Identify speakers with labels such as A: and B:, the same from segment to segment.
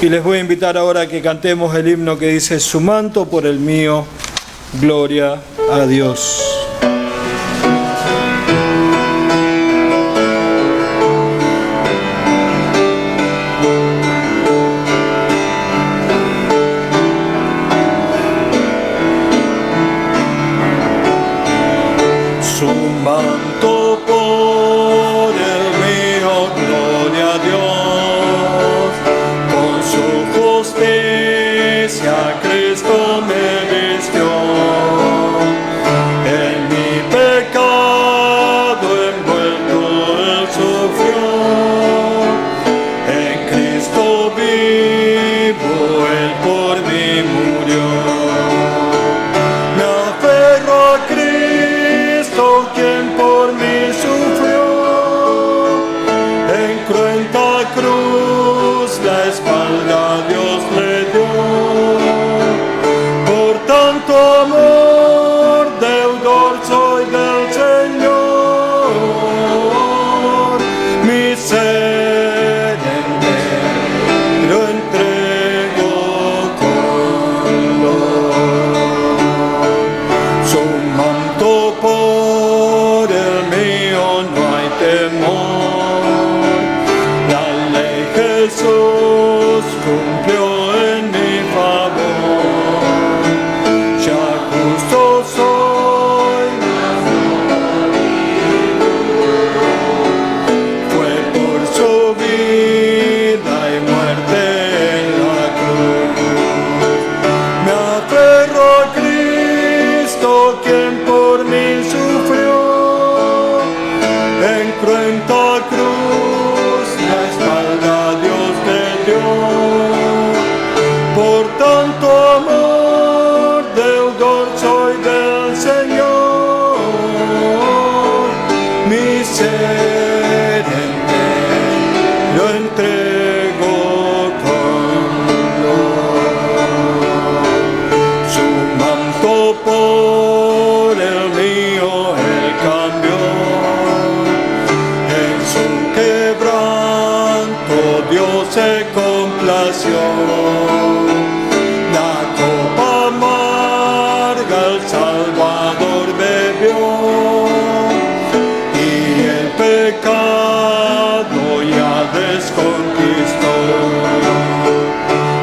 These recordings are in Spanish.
A: Y les voy a invitar ahora a que cantemos el himno que dice: su manto por el mío, gloria a Dios. Su manto por el mío, gloria a Dios. Con su justicia Cristo me vistió. En mi pecado envuelto Él sufrió. En Cristo vivo, Él por mí murió. Me aferro a Cristo, quien por mí sufrió. En cruenta cruz la espalda a Dios le dio. Por tanto amor, deudor soy del Señor. Mi ser entero entrego con dolor. Su manto por el mío, no hay temor. La ley Jesús cumplió en mi favor. Ya justo soy, fue por su vida y muerte en la cruz. Me aferro a Cristo, quien por mí sufrió. En cruenta cruz la espalda a Dios le dio. Por tanto amor, deudor soy del Señor. Mi ser entero entrego con dolor. Su manto por el mío Él cambió. En su quebranto Dios se complació. La copa amarga el Salvador bebió. Y el pecado ya desconquistó.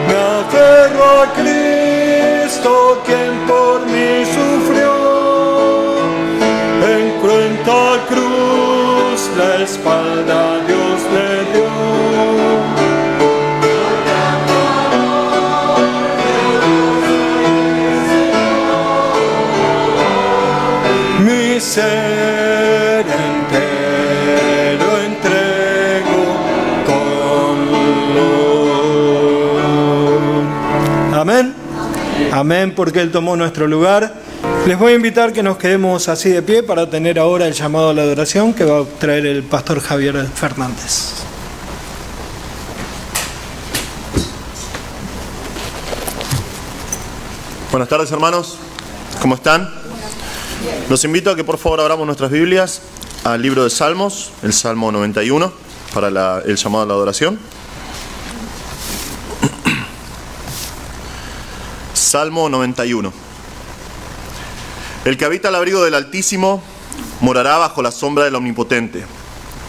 A: Me aferro a Cristo, quien por mí sufrió. En cruenta cruz la espalda a Dios le dio. Mi ser entero entrego con dolor. Amén. Amén, porque Él tomó nuestro lugar. Les voy a invitar que nos quedemos así de pie para tener ahora el llamado a la adoración que va a traer el pastor Javier Fernández.
B: Buenas tardes, hermanos. ¿Cómo están? Los invito a que por favor abramos nuestras Biblias al libro de Salmos, el Salmo 91, para el llamado a la adoración. Salmo 91. El que habita al abrigo del Altísimo morará bajo la sombra del Omnipotente.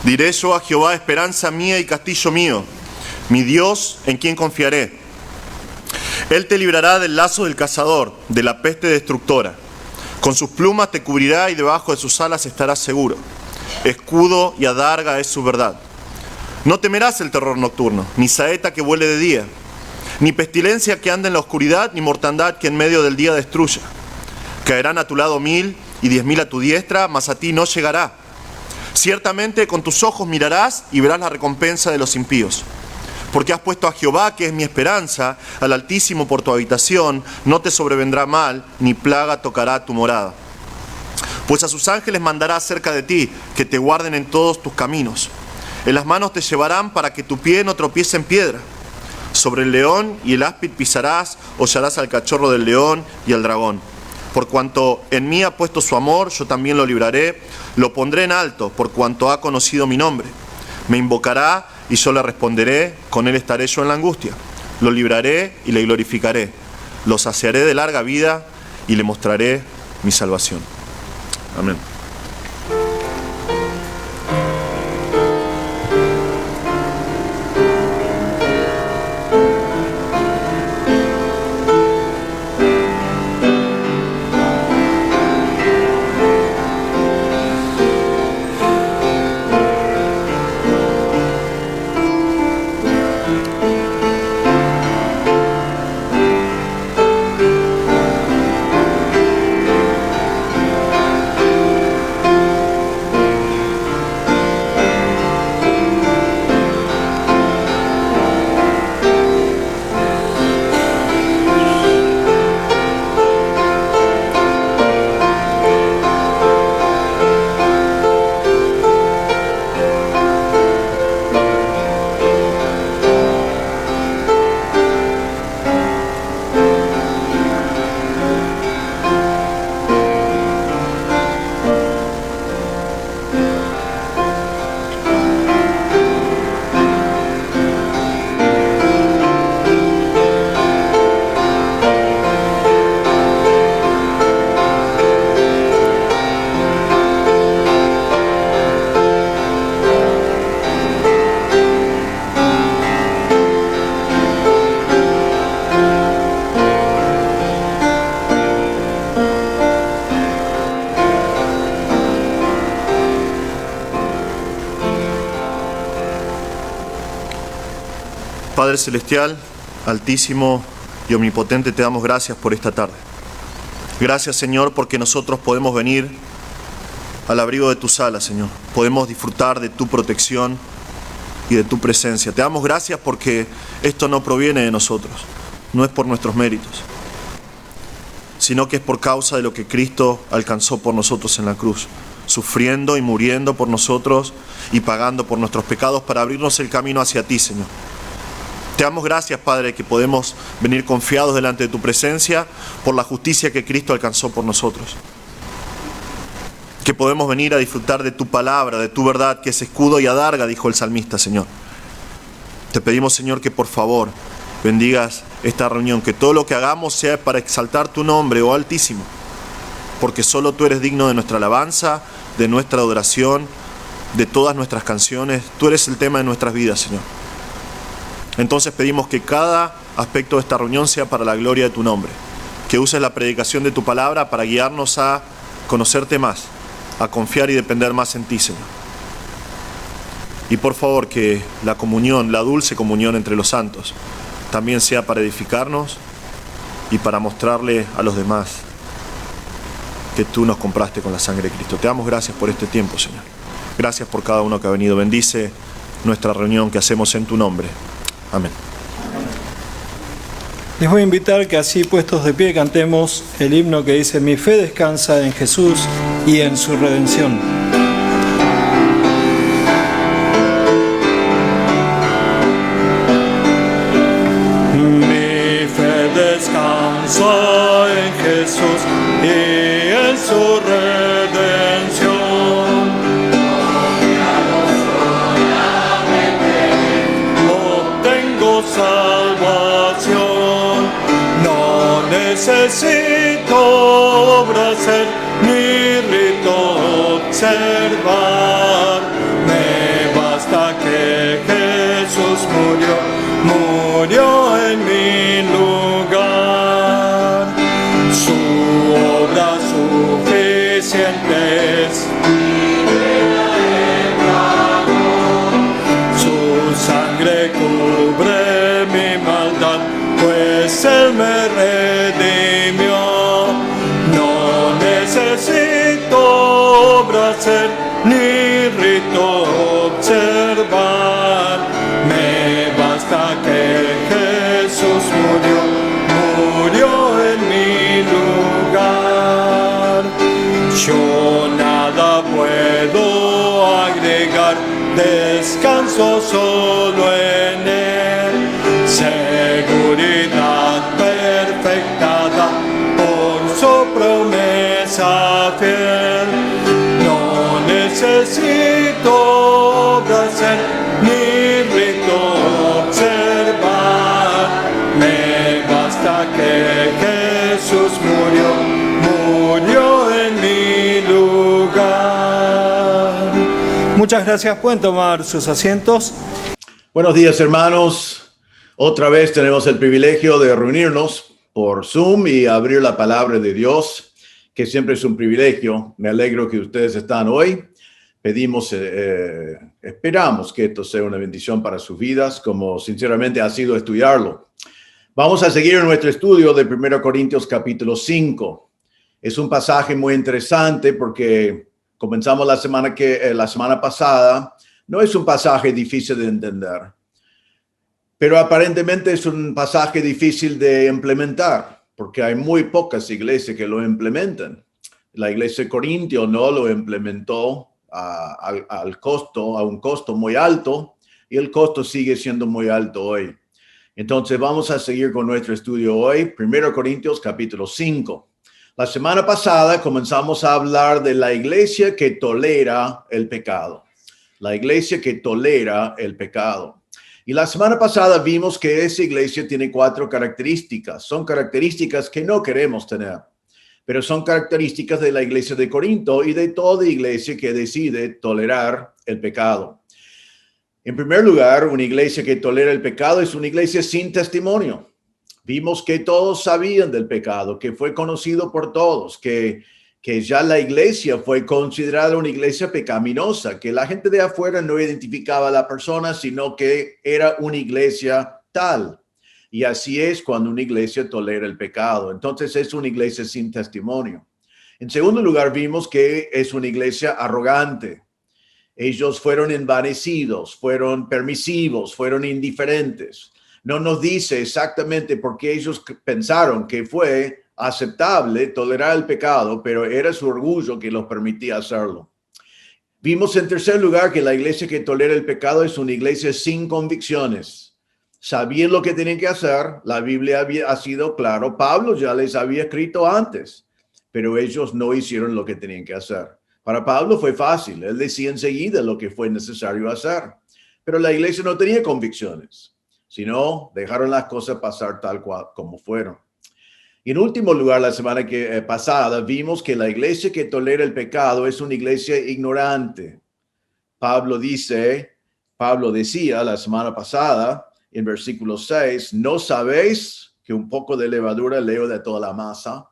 B: Diré yo a Jehová, esperanza mía y castillo mío, mi Dios en quien confiaré. Él te librará del lazo del cazador, de la peste destructora. Con sus plumas te cubrirá y debajo de sus alas estarás seguro. Escudo y adarga es su verdad. No temerás el terror nocturno, ni saeta que vuele de día, ni pestilencia que ande en la oscuridad, ni mortandad que en medio del día destruya. Caerán a tu lado 1000 y 10.000 a tu diestra, mas a ti no llegará. Ciertamente con tus ojos mirarás y verás la recompensa de los impíos. Porque has puesto a Jehová, que es mi esperanza, al Altísimo por tu habitación, no te sobrevendrá mal, ni plaga tocará tu morada. Pues a sus ángeles mandará acerca de ti, que te guarden en todos tus caminos. En las manos te llevarán para que tu pie no tropiece en piedra. Sobre el león y el áspid pisarás, hollarás al cachorro del león y al dragón. Por cuanto en mí ha puesto su amor, yo también lo libraré, lo pondré en alto, por cuanto ha conocido mi nombre. Me invocará y yo le responderé, con él estaré yo en la angustia. Lo libraré y le glorificaré. Lo saciaré de larga vida y le mostraré mi salvación. Amén. Padre Celestial, Altísimo y Omnipotente, te damos gracias por esta tarde. Gracias, Señor, porque nosotros podemos venir al abrigo de tus alas, Señor. Podemos disfrutar de tu protección y de tu presencia. Te damos gracias porque esto no proviene de nosotros, no es por nuestros méritos, sino que es por causa de lo que Cristo alcanzó por nosotros en la cruz, sufriendo y muriendo por nosotros y pagando por nuestros pecados para abrirnos el camino hacia ti, Señor. Te damos gracias, Padre, que podemos venir confiados delante de tu presencia por la justicia que Cristo alcanzó por nosotros. Que podemos venir a disfrutar de tu palabra, de tu verdad, que es escudo y adarga, dijo el salmista, Señor. Te pedimos, Señor, que por favor bendigas esta reunión, que todo lo que hagamos sea para exaltar tu nombre, oh Altísimo, porque solo tú eres digno de nuestra alabanza, de nuestra adoración, de todas nuestras canciones. Tú eres el tema de nuestras vidas, Señor. Entonces pedimos que cada aspecto de esta reunión sea para la gloria de tu nombre, que uses la predicación de tu palabra para guiarnos a conocerte más, a confiar y depender más en ti, Señor. Y por favor que la comunión, la dulce comunión entre los santos, también sea para edificarnos y para mostrarle a los demás que tú nos compraste con la sangre de Cristo. Te damos gracias por este tiempo, Señor. Gracias por cada uno que ha venido. Bendice nuestra reunión que hacemos en tu nombre. Amén.
A: Les voy a invitar que así puestos de pie cantemos el himno que dice: mi fe descansa en Jesús y en su redención. Mi fe descansa en Jesús y en su redención. Salvación, no necesito obra hacer ni rito observar, me basta que Jesús murió en mi lugar, su obra suficiente es. Su sangre cubre mi maldad, pues Él me redimió. No necesito obra hacer ni rito observar, me basta que Jesús murió en mi lugar. Yo nada puedo agregar, descanso solo en Él, seguridad perfecta da por su promesa fiel. No necesito obra hacer ni rito observar, Muchas gracias. Pueden tomar sus asientos.
C: Buenos días, hermanos. Otra vez tenemos el privilegio de reunirnos por Zoom y abrir la palabra de Dios, que siempre es un privilegio. Me alegro que ustedes están hoy. Esperamos que esto sea una bendición para sus vidas, como sinceramente ha sido estudiarlo. Vamos a seguir en nuestro estudio de 1 Corintios capítulo 5. Es un pasaje muy interesante porque comenzamos la semana pasada. No es un pasaje difícil de entender, pero aparentemente es un pasaje difícil de implementar, porque hay muy pocas iglesias que lo implementan. La iglesia de Corintio no lo implementó a un costo muy alto, y el costo sigue siendo muy alto hoy. Entonces vamos a seguir con nuestro estudio hoy, 1 Corintios capítulo 5. La semana pasada comenzamos a hablar de la iglesia que tolera el pecado. La iglesia que tolera el pecado. Y la semana pasada vimos que esa iglesia tiene 4 características. Son características que no queremos tener, pero son características de la iglesia de Corinto y de toda iglesia que decide tolerar el pecado. En primer lugar, una iglesia que tolera el pecado es una iglesia sin testimonio. Vimos que todos sabían del pecado, que fue conocido por todos, que ya la iglesia fue considerada una iglesia pecaminosa, que la gente de afuera no identificaba a la persona, sino que era una iglesia tal. Y así es cuando una iglesia tolera el pecado. Entonces es una iglesia sin testimonio. En segundo lugar, vimos que es una iglesia arrogante. Ellos fueron envanecidos, fueron permisivos, fueron indiferentes. No nos dice exactamente por qué ellos pensaron que fue aceptable tolerar el pecado, pero era su orgullo que los permitía hacerlo. Vimos en tercer lugar que la iglesia que tolera el pecado es una iglesia sin convicciones. Sabían lo que tenían que hacer, la Biblia ha sido claro, Pablo ya les había escrito antes, pero ellos no hicieron lo que tenían que hacer. Para Pablo fue fácil, él decía enseguida lo que fue necesario hacer, pero la iglesia no tenía convicciones, sino dejaron las cosas pasar tal cual como fueron. Y en último lugar, la semana pasada vimos que la iglesia que tolera el pecado es una iglesia ignorante. Pablo decía la semana pasada en versículo 6, ¿no sabéis que un poco de levadura leuda de toda la masa?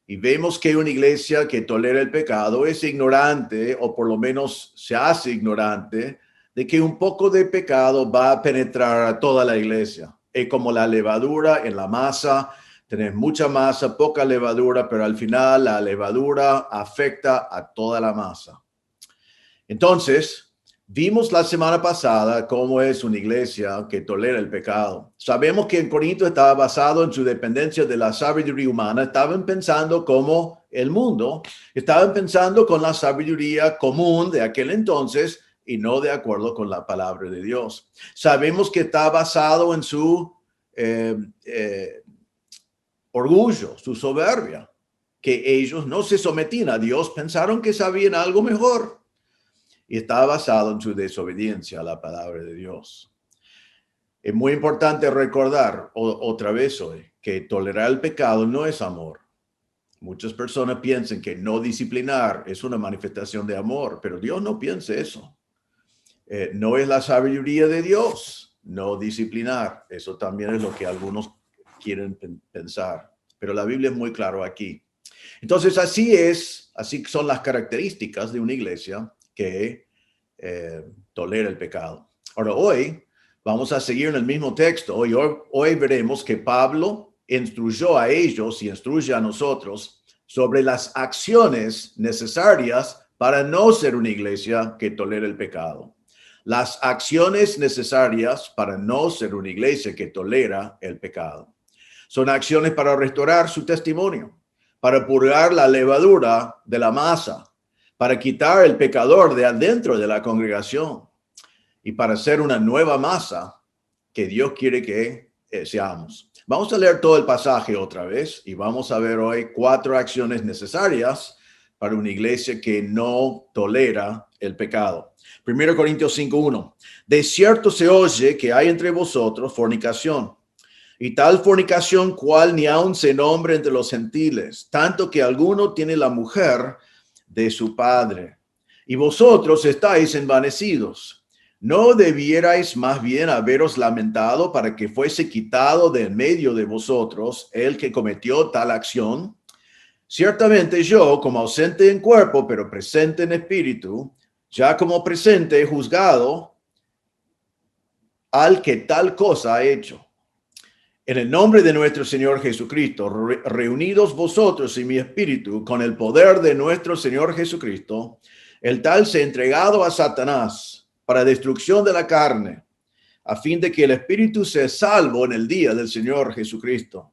C: Y vemos que una iglesia que tolera el pecado es ignorante, o por lo menos se hace ignorante, de que un poco de pecado va a penetrar a toda la iglesia. Es como la levadura en la masa. Tenés mucha masa, poca levadura, pero al final la levadura afecta a toda la masa. Entonces, vimos la semana pasada cómo es una iglesia que tolera el pecado. Sabemos que en Corinto estaba basado en su dependencia de la sabiduría humana. Estaban pensando como el mundo. Estaban pensando con la sabiduría común de aquel entonces y no de acuerdo con la palabra de Dios. Sabemos que está basado en su orgullo, su soberbia, que ellos no se sometían a Dios, pensaron que sabían algo mejor. Y está basado en su desobediencia a la palabra de Dios. Es muy importante recordar otra vez hoy que tolerar el pecado no es amor. Muchas personas piensan que no disciplinar es una manifestación de amor, pero Dios no piensa eso. No es la sabiduría de Dios no disciplinar. Eso también es lo que algunos quieren pensar. Pero la Biblia es muy claro aquí. Entonces así son las características de una iglesia que tolera el pecado. Ahora hoy vamos a seguir en el mismo texto. Hoy veremos que Pablo instruyó a ellos y instruye a nosotros sobre las acciones necesarias para no ser una iglesia que tolera el pecado. Las acciones necesarias para no ser una iglesia que tolera el pecado. Son acciones para restaurar su testimonio, para purgar la levadura de la masa, para quitar el pecador de adentro de la congregación y para ser una nueva masa que Dios quiere que seamos. Vamos a leer todo el pasaje otra vez y vamos a ver hoy 4 acciones necesarias para una iglesia que no tolera el pecado. 1 Corintios 5:1. De cierto se oye que hay entre vosotros fornicación, y tal fornicación cual ni aun se nombre entre los gentiles, tanto que alguno tiene la mujer de su padre. y vosotros estáis envanecidos. ¿No debierais más bien haberos lamentado para que fuese quitado de en medio de vosotros el que cometió tal acción? Ciertamente yo, como ausente en cuerpo, pero presente en espíritu, ya como presente he juzgado al que tal cosa ha hecho. En el nombre de nuestro Señor Jesucristo, reunidos vosotros y mi espíritu con el poder de nuestro Señor Jesucristo, el tal se ha entregado a Satanás para destrucción de la carne, a fin de que el espíritu sea salvo en el día del Señor Jesucristo.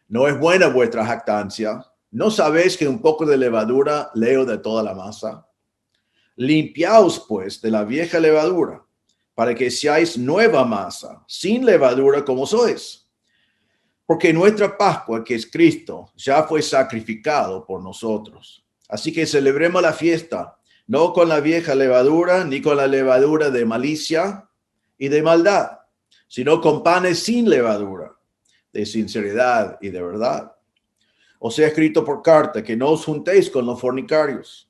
C: No es buena vuestra jactancia. ¿No sabéis que un poco de levadura leo de toda la masa? Limpiaos pues de la vieja levadura, para que seáis nueva masa, sin levadura como sois. Porque nuestra Pascua, que es Cristo, ya fue sacrificado por nosotros. Así que celebremos la fiesta, no con la vieja levadura, ni con la levadura de malicia y de maldad, sino con panes sin levadura, de sinceridad y de verdad. Os he escrito por carta que no os juntéis con los fornicarios,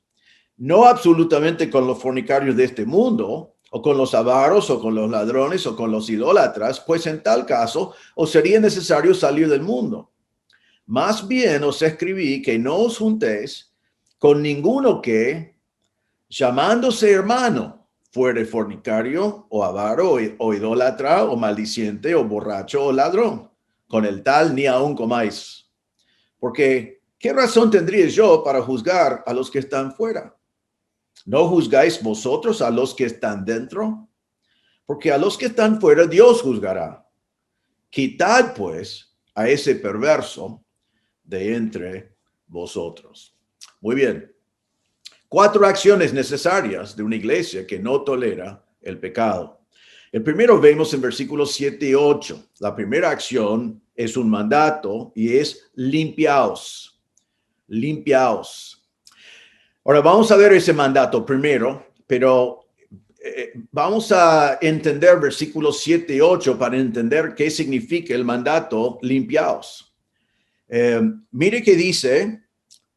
C: no absolutamente con los fornicarios de este mundo, o con los avaros, o con los ladrones, o con los idólatras, pues en tal caso os sería necesario salir del mundo. Más bien os escribí que no os juntéis con ninguno que, llamándose hermano, fuere fornicario, o avaro, o idólatra, o maldiciente, o borracho, o ladrón. Con el tal ni aun comáis. Porque, ¿qué razón tendría yo para juzgar a los que están fuera? ¿No juzgáis vosotros a los que están dentro? Porque a los que están fuera Dios juzgará. Quitad, pues, a ese perverso de entre vosotros. Muy bien. 4 acciones necesarias de una iglesia que no tolera el pecado. El primero vemos en versículos 7 y 8. La primera acción es un mandato y es limpiaos. Limpiaos. Ahora vamos a ver ese mandato primero, pero vamos a entender versículos 7 y 8 para entender qué significa el mandato limpiaos. Mire que dice,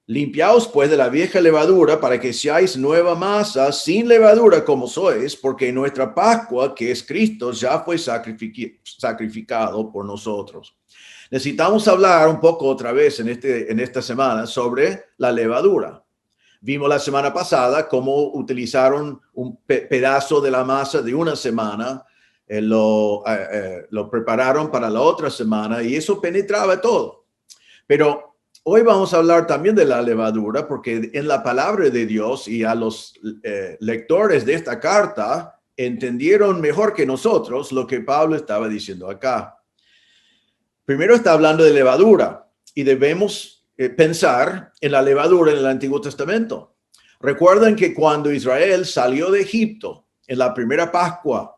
C: limpiaos pues de la vieja levadura para que seáis nueva masa sin levadura como sois, porque nuestra Pascua, que es Cristo, ya fue sacrificado por nosotros. Necesitamos hablar un poco otra vez en esta semana sobre la levadura. Vimos la semana pasada cómo utilizaron un pedazo de la masa de una semana, lo prepararon para la otra semana y eso penetraba todo. Pero hoy vamos a hablar también de la levadura porque en la palabra de Dios y a los lectores de esta carta entendieron mejor que nosotros lo que Pablo estaba diciendo acá. Primero está hablando de levadura y debemos pensar en la levadura en el Antiguo Testamento. Recuerden que cuando Israel salió de Egipto en la primera Pascua,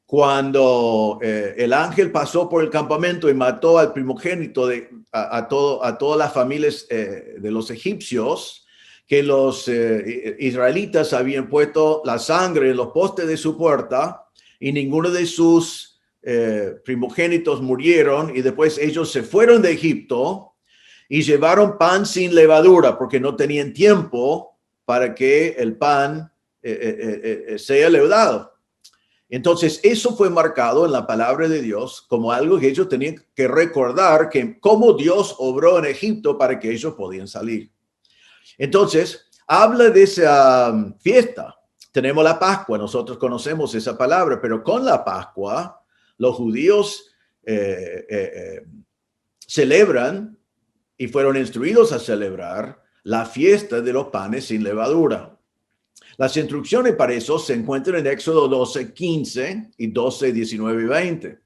C: cuando el ángel pasó por el campamento y mató al primogénito a todas las familias de los egipcios, que los israelitas habían puesto la sangre en los postes de su puerta y ninguno de sus primogénitos murieron y después ellos se fueron de Egipto y llevaron pan sin levadura porque no tenían tiempo para que el pan sea leudado. Entonces, eso fue marcado en la palabra de Dios como algo que ellos tenían que recordar, que cómo Dios obró en Egipto para que ellos podían salir. Entonces, habla de esa fiesta. Tenemos la Pascua, nosotros conocemos esa palabra, pero con la Pascua, los judíos celebran y fueron instruidos a celebrar la fiesta de los panes sin levadura. Las instrucciones para eso se encuentran en Éxodo 12, 15 y 12, 19 y 20.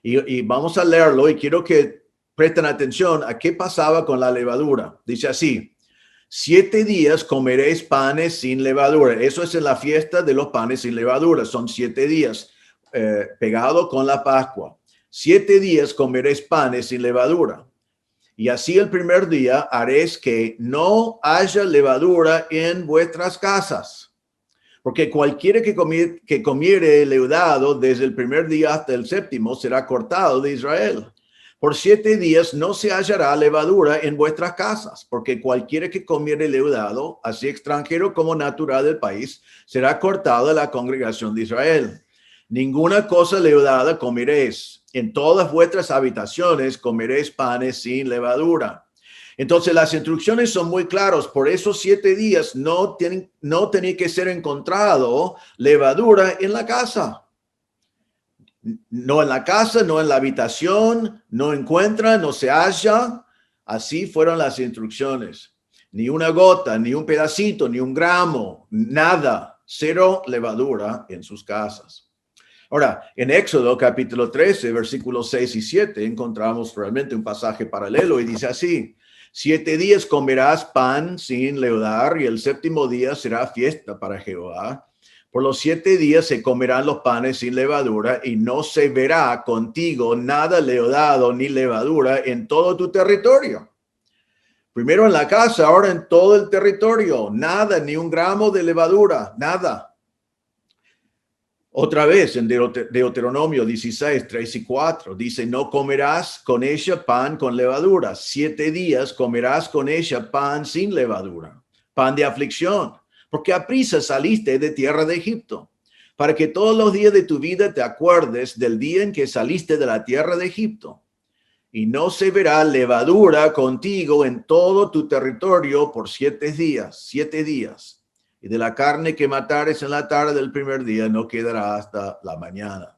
C: Y vamos a leerlo y quiero que presten atención a qué pasaba con la levadura. Dice así, 7 días comeréis panes sin levadura. Eso es en la fiesta de los panes sin levadura. Son 7 días pegado con la Pascua. 7 días comeréis panes sin levadura. Y así el primer día haréis que no haya levadura en vuestras casas. Porque cualquiera que comiere leudado desde el primer día hasta el séptimo será cortado de Israel. Por 7 días no se hallará levadura en vuestras casas, porque cualquiera que comiere leudado, así extranjero como natural del país, será cortado de la congregación de Israel. Ninguna cosa leudada comeréis. En todas vuestras habitaciones comeréis panes sin levadura. Entonces las instrucciones son muy claras. Por esos 7 días no tiene que ser encontrado levadura en la casa. No en la casa, no en la habitación, no encuentra, no se halla. Así fueron las instrucciones. Ni una gota, ni un pedacito, ni un gramo, nada. 0 levadura en sus casas. Ahora, en Éxodo capítulo 13, versículos 6 y 7, encontramos realmente un pasaje paralelo y dice así: 7 días comerás pan sin leudar y el 7º día será fiesta para Jehová. Por los 7 días se comerán los panes sin levadura y no se verá contigo nada leudado ni levadura en todo tu territorio. Primero en la casa, ahora en todo el territorio. Nada, ni un gramo de levadura, nada. Otra vez en Deuteronomio 16, 3 y 4, dice: no comerás con ella pan con levadura. 7 días comerás con ella pan sin levadura, pan de aflicción. Porque aprisa saliste de tierra de Egipto, para que todos los días de tu vida te acuerdes del día en que saliste de la tierra de Egipto. Y no se verá levadura contigo en todo tu territorio por 7 días, 7 días. Y de la carne que matares en la tarde del primer día no quedará hasta la mañana.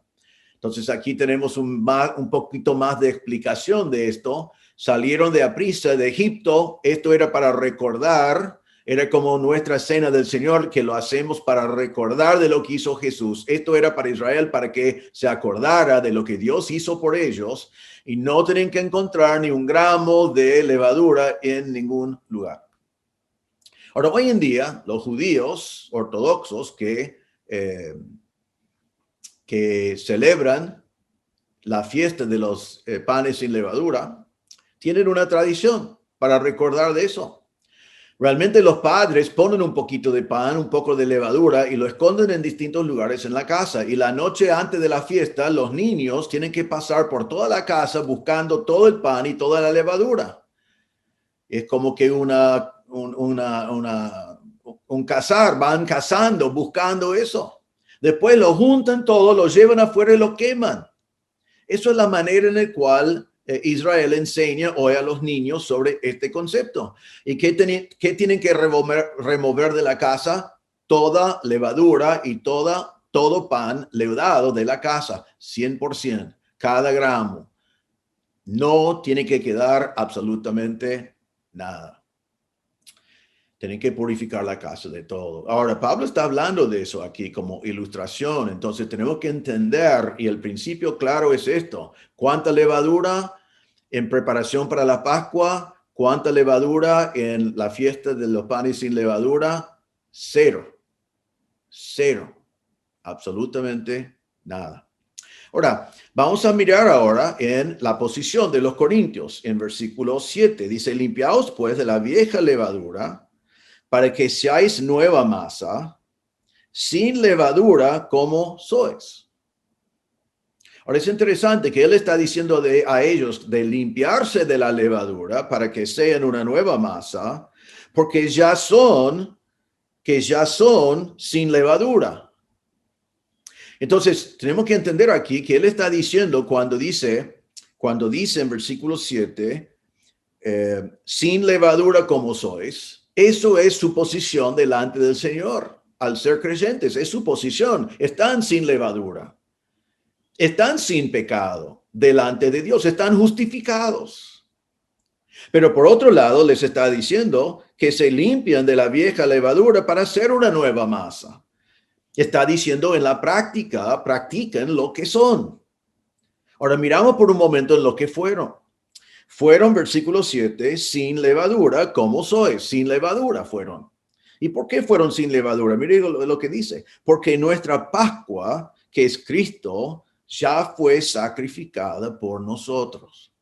C: Entonces aquí tenemos un poquito más de explicación de esto. Salieron de aprisa de Egipto. Esto era para recordar. Era como nuestra cena del Señor, que lo hacemos para recordar de lo que hizo Jesús. Esto era para Israel, para que se acordara de lo que Dios hizo por ellos y no tienen que encontrar ni un gramo de levadura en ningún lugar. Ahora, hoy en día, los judíos ortodoxos que celebran la fiesta de los panes sin levadura, tienen una tradición para recordar de eso. Realmente los padres ponen un poquito de pan, un poco de levadura y lo esconden en distintos lugares en la casa. Y la noche antes de la fiesta, los niños tienen que pasar por toda la casa buscando todo el pan y toda la levadura. Es como que un cazar, van cazando, buscando eso. Después lo juntan todo, lo llevan afuera y lo queman. Eso es la manera en la cual Israel enseña hoy a los niños sobre este concepto. ¿Y qué tienen que remover de la casa? Toda levadura y todo pan leudado de la casa, 100%, cada gramo. No tiene que quedar absolutamente nada. Tienen que purificar la casa de todo. Ahora, Pablo está hablando de eso aquí como ilustración. Entonces, tenemos que entender, y el principio claro es esto: ¿cuánta levadura en preparación para la Pascua? ¿Cuánta levadura en la fiesta de los panes sin levadura? 0. 0. Absolutamente nada. Ahora, vamos a mirar ahora en la posición de los corintios. En versículo 7 dice: limpiaos pues de la vieja levadura, para que seáis nueva masa, sin levadura como sois. Ahora es interesante que él está diciendo a ellos de limpiarse de la levadura para que sean una nueva masa, porque ya son sin levadura. Entonces tenemos que entender aquí que él está diciendo cuando dice en versículo 7, sin levadura como sois. Eso es su posición delante del Señor. Al ser creyentes, es su posición. Están sin levadura. Están sin pecado delante de Dios. Están justificados. Pero por otro lado, les está diciendo que se limpian de la vieja levadura para hacer una nueva masa. Está diciendo en la práctica, practiquen lo que son. Ahora miramos por un momento en lo que fueron. Fueron, versículo 7, sin levadura, como sois, sin levadura fueron. ¿Y por qué fueron sin levadura? Mire lo que dice. Porque nuestra Pascua, que es Cristo, ya fue sacrificada por nosotros.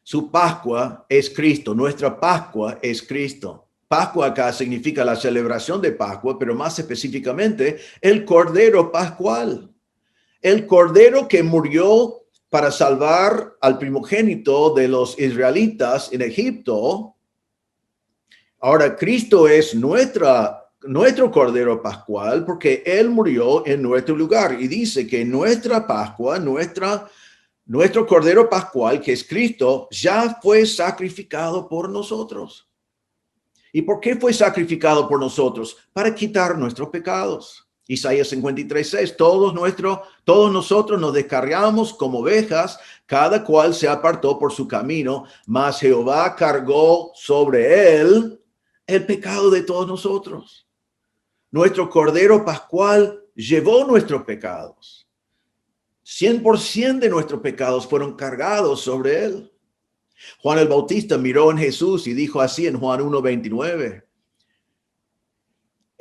C: Su Pascua es Cristo, nuestra Pascua es Cristo. Pascua acá significa la celebración de Pascua, pero más específicamente el Cordero Pascual. El Cordero que murió para salvar al primogénito de los israelitas en Egipto. Ahora, Cristo es nuestro Cordero Pascual porque Él murió en nuestro lugar. Y dice que nuestra Pascua, nuestro Cordero Pascual, que es Cristo, ya fue sacrificado por nosotros. ¿Y por qué fue sacrificado por nosotros? Para quitar nuestros pecados. Isaías 53:6, todos nosotros nos descarriamos como ovejas, cada cual se apartó por su camino, mas Jehová cargó sobre él el pecado de todos nosotros. Nuestro Cordero Pascual llevó nuestros pecados. 100% de nuestros pecados fueron cargados sobre él. Juan el Bautista miró en Jesús y dijo así en Juan 1:29.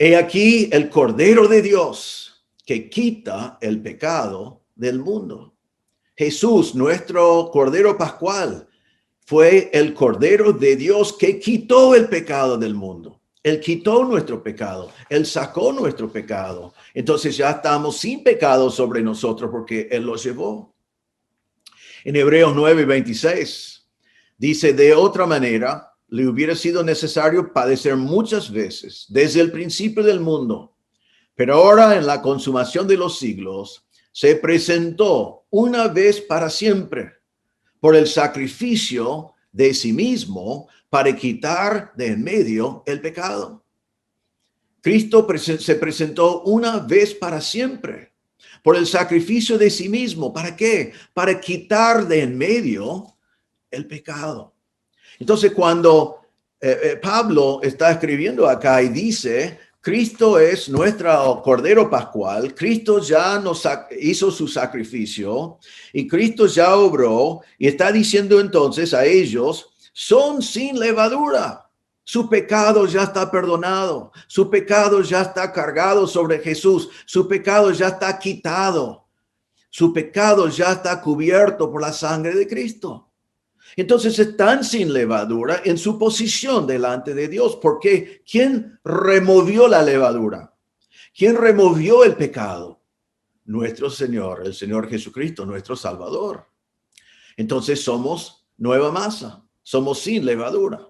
C: He aquí el Cordero de Dios que quita el pecado del mundo. Jesús, nuestro Cordero Pascual, fue el Cordero de Dios que quitó el pecado del mundo. Él quitó nuestro pecado. Él sacó nuestro pecado. Entonces ya estamos sin pecado sobre nosotros porque Él lo llevó. En Hebreos 9:26 dice, de otra manera, le hubiera sido necesario padecer muchas veces desde el principio del mundo. Pero ahora en la consumación de los siglos se presentó una vez para siempre por el sacrificio de sí mismo para quitar de en medio el pecado. Cristo se presentó una vez para siempre por el sacrificio de sí mismo. ¿Para qué? Para quitar de en medio el pecado. Entonces, cuando Pablo está escribiendo acá y dice, Cristo es nuestro Cordero Pascual, Cristo ya nos hizo su sacrificio y Cristo ya obró, y está diciendo entonces a ellos, son sin levadura. Su pecado ya está perdonado, su pecado ya está cargado sobre Jesús, su pecado ya está quitado, su pecado ya está cubierto por la sangre de Cristo. Entonces están sin levadura en su posición delante de Dios, porque ¿quién removió la levadura? ¿Quién removió el pecado? Nuestro Señor, el Señor Jesucristo, nuestro Salvador. Entonces somos nueva masa, somos sin levadura.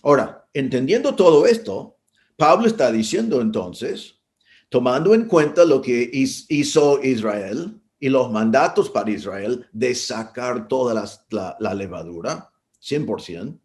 C: Ahora, entendiendo todo esto, Pablo está diciendo entonces, tomando en cuenta lo que hizo Israel y los mandatos para Israel de sacar toda la levadura, 100%,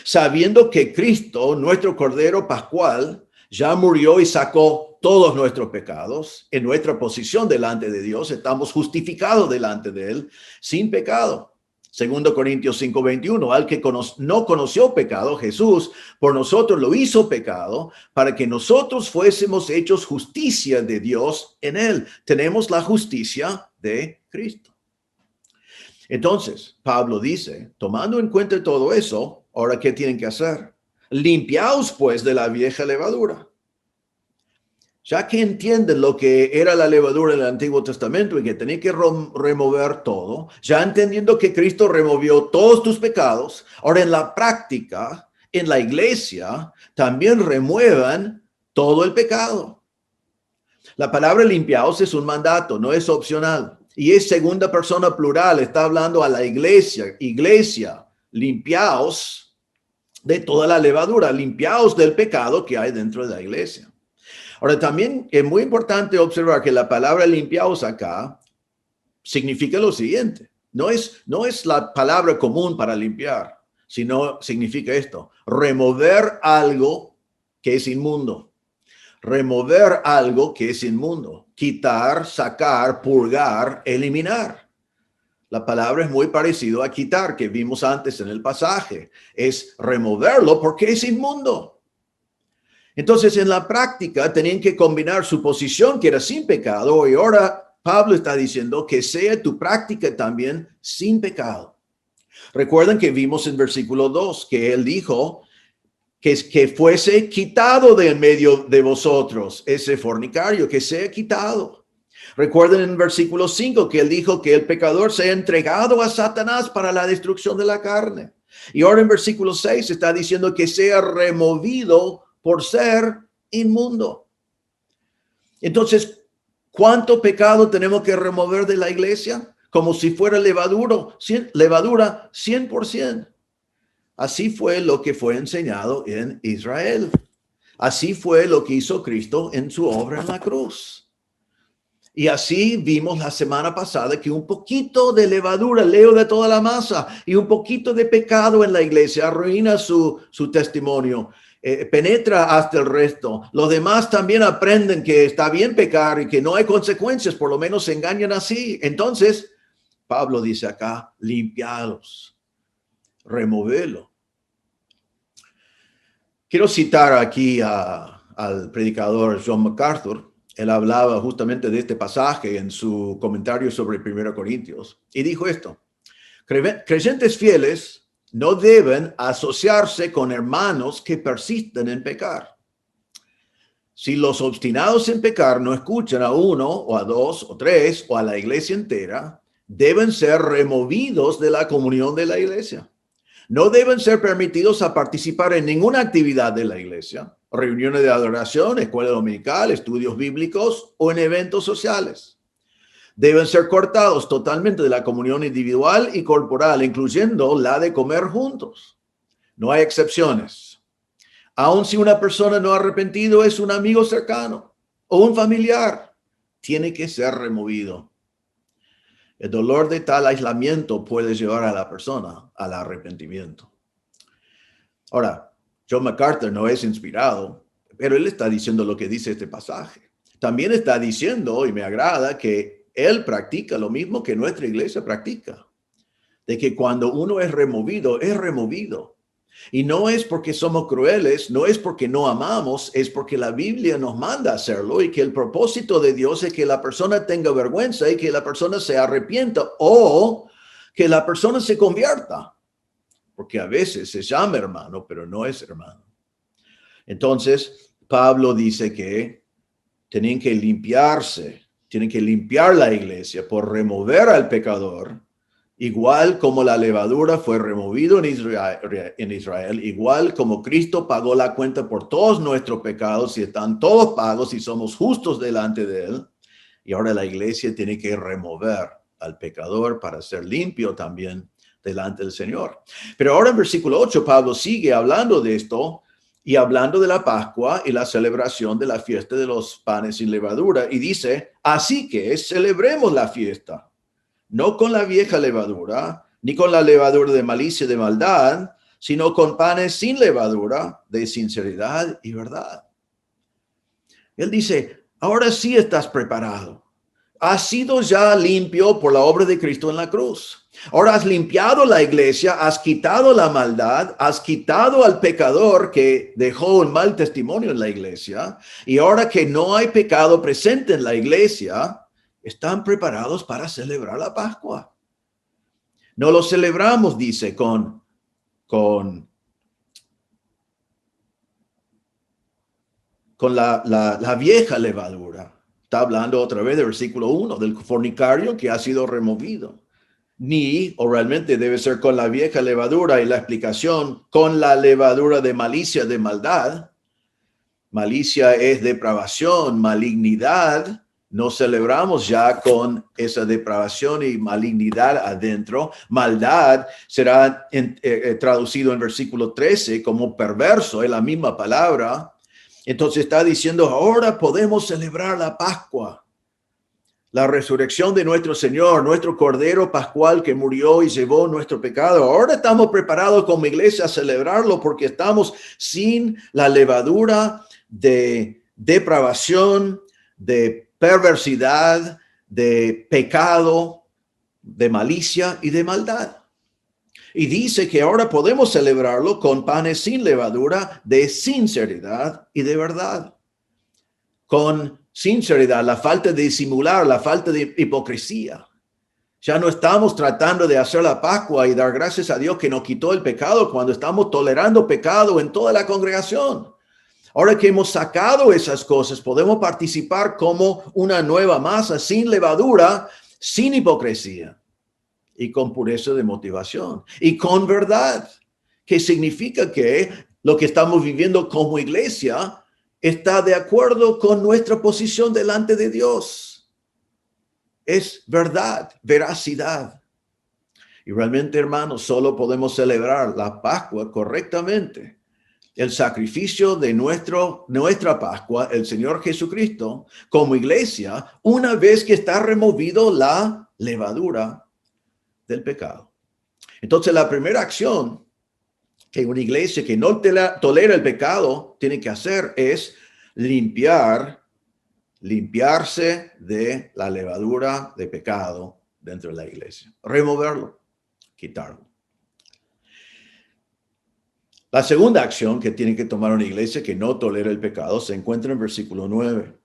C: sabiendo que Cristo, nuestro Cordero Pascual, ya murió y sacó todos nuestros pecados, en nuestra posición delante de Dios, estamos justificados delante de Él, sin pecado. 2 Corintios 5:21, al que no conoció pecado, Jesús por nosotros lo hizo pecado, para que nosotros fuésemos hechos justicia de Dios en Él. Tenemos la justicia de Cristo. Entonces, Pablo dice, tomando en cuenta todo eso, ahora, ¿qué tienen que hacer? Limpiaos, pues, de la vieja levadura. Ya que entienden lo que era la levadura del Antiguo Testamento y que tenía que remover todo, ya entendiendo que Cristo removió todos tus pecados, ahora en la práctica, en la iglesia, también remuevan todo el pecado. La palabra limpiaos es un mandato, no es opcional. Y es segunda persona plural, está hablando a la iglesia. Iglesia, limpiaos de toda la levadura, limpiaos del pecado que hay dentro de la iglesia. Ahora, también es muy importante observar que la palabra limpiaos acá significa lo siguiente. No es la palabra común para limpiar, sino significa esto. Remover algo que es inmundo. Remover algo que es inmundo. Quitar, sacar, purgar, eliminar. La palabra es muy parecido a quitar, que vimos antes en el pasaje. Es removerlo porque es inmundo. Entonces, en la práctica, tenían que combinar su posición, que era sin pecado, y ahora Pablo está diciendo que sea tu práctica también sin pecado. Recuerden que vimos en versículo 2 que él dijo que fuese quitado de en medio de vosotros ese fornicario, que sea quitado. Recuerden en versículo 5 que él dijo que el pecador sea entregado a Satanás para la destrucción de la carne. Y ahora en versículo 6 está diciendo que sea removido por ser inmundo. Entonces, ¿cuánto pecado tenemos que remover de la iglesia? como si fuera levadura 100%. Así fue lo que fue enseñado en Israel. Así fue lo que hizo Cristo en su obra en la cruz. Y así vimos la semana pasada que un poquito de levadura, leo de toda la masa, y un poquito de pecado en la iglesia arruina su testimonio, penetra hasta el resto. Los demás también aprenden que está bien pecar y que no hay consecuencias, por lo menos se engañan así. Entonces, Pablo dice acá, limpialos, removelo. Quiero citar aquí al predicador John MacArthur. Él hablaba justamente de este pasaje en su comentario sobre 1 Corintios y dijo esto: creyentes fieles no deben asociarse con hermanos que persisten en pecar. Si los obstinados en pecar no escuchan a uno o a dos o tres o a la iglesia entera, deben ser removidos de la comunión de la iglesia. No deben ser permitidos a participar en ninguna actividad de la iglesia, reuniones de adoración, escuela dominical, estudios bíblicos o en eventos sociales. Deben ser cortados totalmente de la comunión individual y corporal, incluyendo la de comer juntos. No hay excepciones. Aun si una persona no ha arrepentido es un amigo cercano o un familiar, tiene que ser removido. El dolor de tal aislamiento puede llevar a la persona al arrepentimiento. Ahora, John MacArthur no es inspirado, pero él está diciendo lo que dice este pasaje. También está diciendo, y me agrada, que él practica lo mismo que nuestra iglesia practica. De que cuando uno es removido, es removido. Y no es porque somos crueles, no es porque no amamos, es porque la Biblia nos manda a hacerlo y que el propósito de Dios es que la persona tenga vergüenza y que la persona se arrepienta o que la persona se convierta. Porque a veces se llama hermano, pero no es hermano. Entonces, Pablo dice que tienen que limpiarse, tienen que limpiar la iglesia por remover al pecador. Igual como la levadura fue removido en Israel, igual como Cristo pagó la cuenta por todos nuestros pecados y están todos pagos y somos justos delante de Él. Y ahora la iglesia tiene que remover al pecador para ser limpio también delante del Señor. Pero ahora en versículo 8, Pablo sigue hablando de esto y hablando de la Pascua y la celebración de la fiesta de los panes sin levadura. Y dice, así que celebremos la fiesta. No con la vieja levadura, ni con la levadura de malicia y de maldad, sino con panes sin levadura, de sinceridad y verdad. Él dice, ahora sí estás preparado. Has sido ya limpio por la obra de Cristo en la cruz. Ahora has limpiado la iglesia, has quitado la maldad, has quitado al pecador que dejó un mal testimonio en la iglesia. Y ahora que no hay pecado presente en la iglesia, están preparados para celebrar la Pascua. No lo celebramos, dice, con la vieja levadura. Está hablando otra vez del versículo 1, del fornicario que ha sido removido. O realmente debe ser con la vieja levadura, y la explicación, con la levadura de malicia, de maldad. Malicia es depravación, malignidad. No celebramos ya con esa depravación y malignidad adentro. Maldad será traducido en versículo 13 como perverso, es la misma palabra. Entonces está diciendo, ahora podemos celebrar la Pascua, la resurrección de nuestro Señor, nuestro Cordero Pascual que murió y llevó nuestro pecado. Ahora estamos preparados como iglesia a celebrarlo porque estamos sin la levadura de depravación, de perversidad, de pecado, de malicia y de maldad. Y dice que ahora podemos celebrarlo con panes sin levadura, de sinceridad y de verdad. Con sinceridad, la falta de disimular, la falta de hipocresía. Ya no estamos tratando de hacer la Pascua y dar gracias a Dios que nos quitó el pecado cuando estamos tolerando pecado en toda la congregación. Ahora que hemos sacado esas cosas, podemos participar como una nueva masa, sin levadura, sin hipocresía y con pureza de motivación y con verdad, que significa que lo que estamos viviendo como iglesia está de acuerdo con nuestra posición delante de Dios. es verdad, veracidad. Y realmente, hermanos, solo podemos celebrar la Pascua correctamente. El sacrificio de nuestra Pascua, el Señor Jesucristo, como iglesia, una vez que está removido la levadura del pecado. Entonces, la primera acción que una iglesia que no tolera el pecado tiene que hacer es limpiarse de la levadura de pecado dentro de la iglesia. Removerlo, quitarlo. La segunda acción que tiene que tomar una iglesia que no tolera el pecado se encuentra en versículo 9.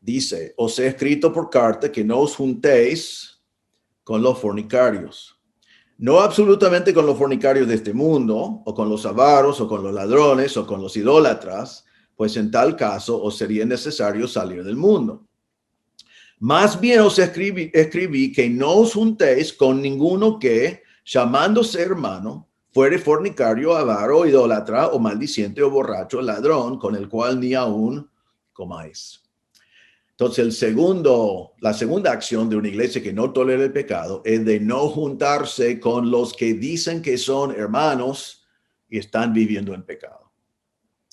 C: Dice, os he escrito por carta que no os juntéis con los fornicarios. No absolutamente con los fornicarios de este mundo, o con los avaros, o con los ladrones, o con los idólatras, pues en tal caso os sería necesario salir del mundo. Más bien os escribí que no os juntéis con ninguno que, llamándose hermano, fuere fornicario, avaro, idólatra, o maldiciente, o borracho, ladrón, con el cual ni aún comáis. Entonces, la segunda acción de una iglesia que no tolera el pecado es de no juntarse con los que dicen que son hermanos y están viviendo en pecado.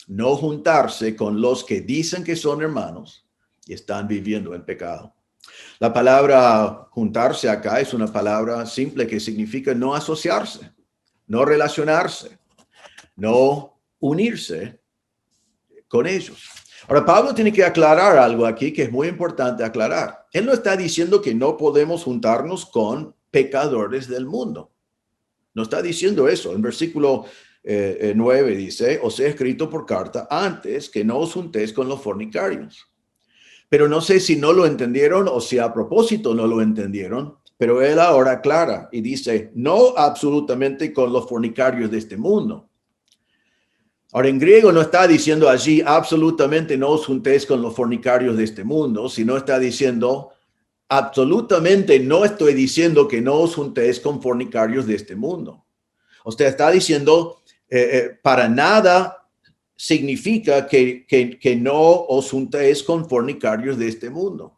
C: No juntarse con los que dicen que son hermanos y están viviendo en pecado. La palabra juntarse acá es una palabra simple que significa no asociarse, no relacionarse, no unirse con ellos. Ahora, Pablo tiene que aclarar algo aquí que es muy importante aclarar. Él no está diciendo que no podemos juntarnos con pecadores del mundo. No está diciendo eso. En versículo 9 dice, os he escrito por carta antes que no os juntéis con los fornicarios. Pero no sé si no lo entendieron o si a propósito no lo entendieron, pero él ahora aclara y dice, no absolutamente con los fornicarios de este mundo. Ahora, en griego no está diciendo allí absolutamente no os juntéis con los fornicarios de este mundo, sino está diciendo absolutamente no estoy diciendo que no os juntéis con fornicarios de este mundo. Usted está diciendo para nada significa que no os juntéis con fornicarios de este mundo.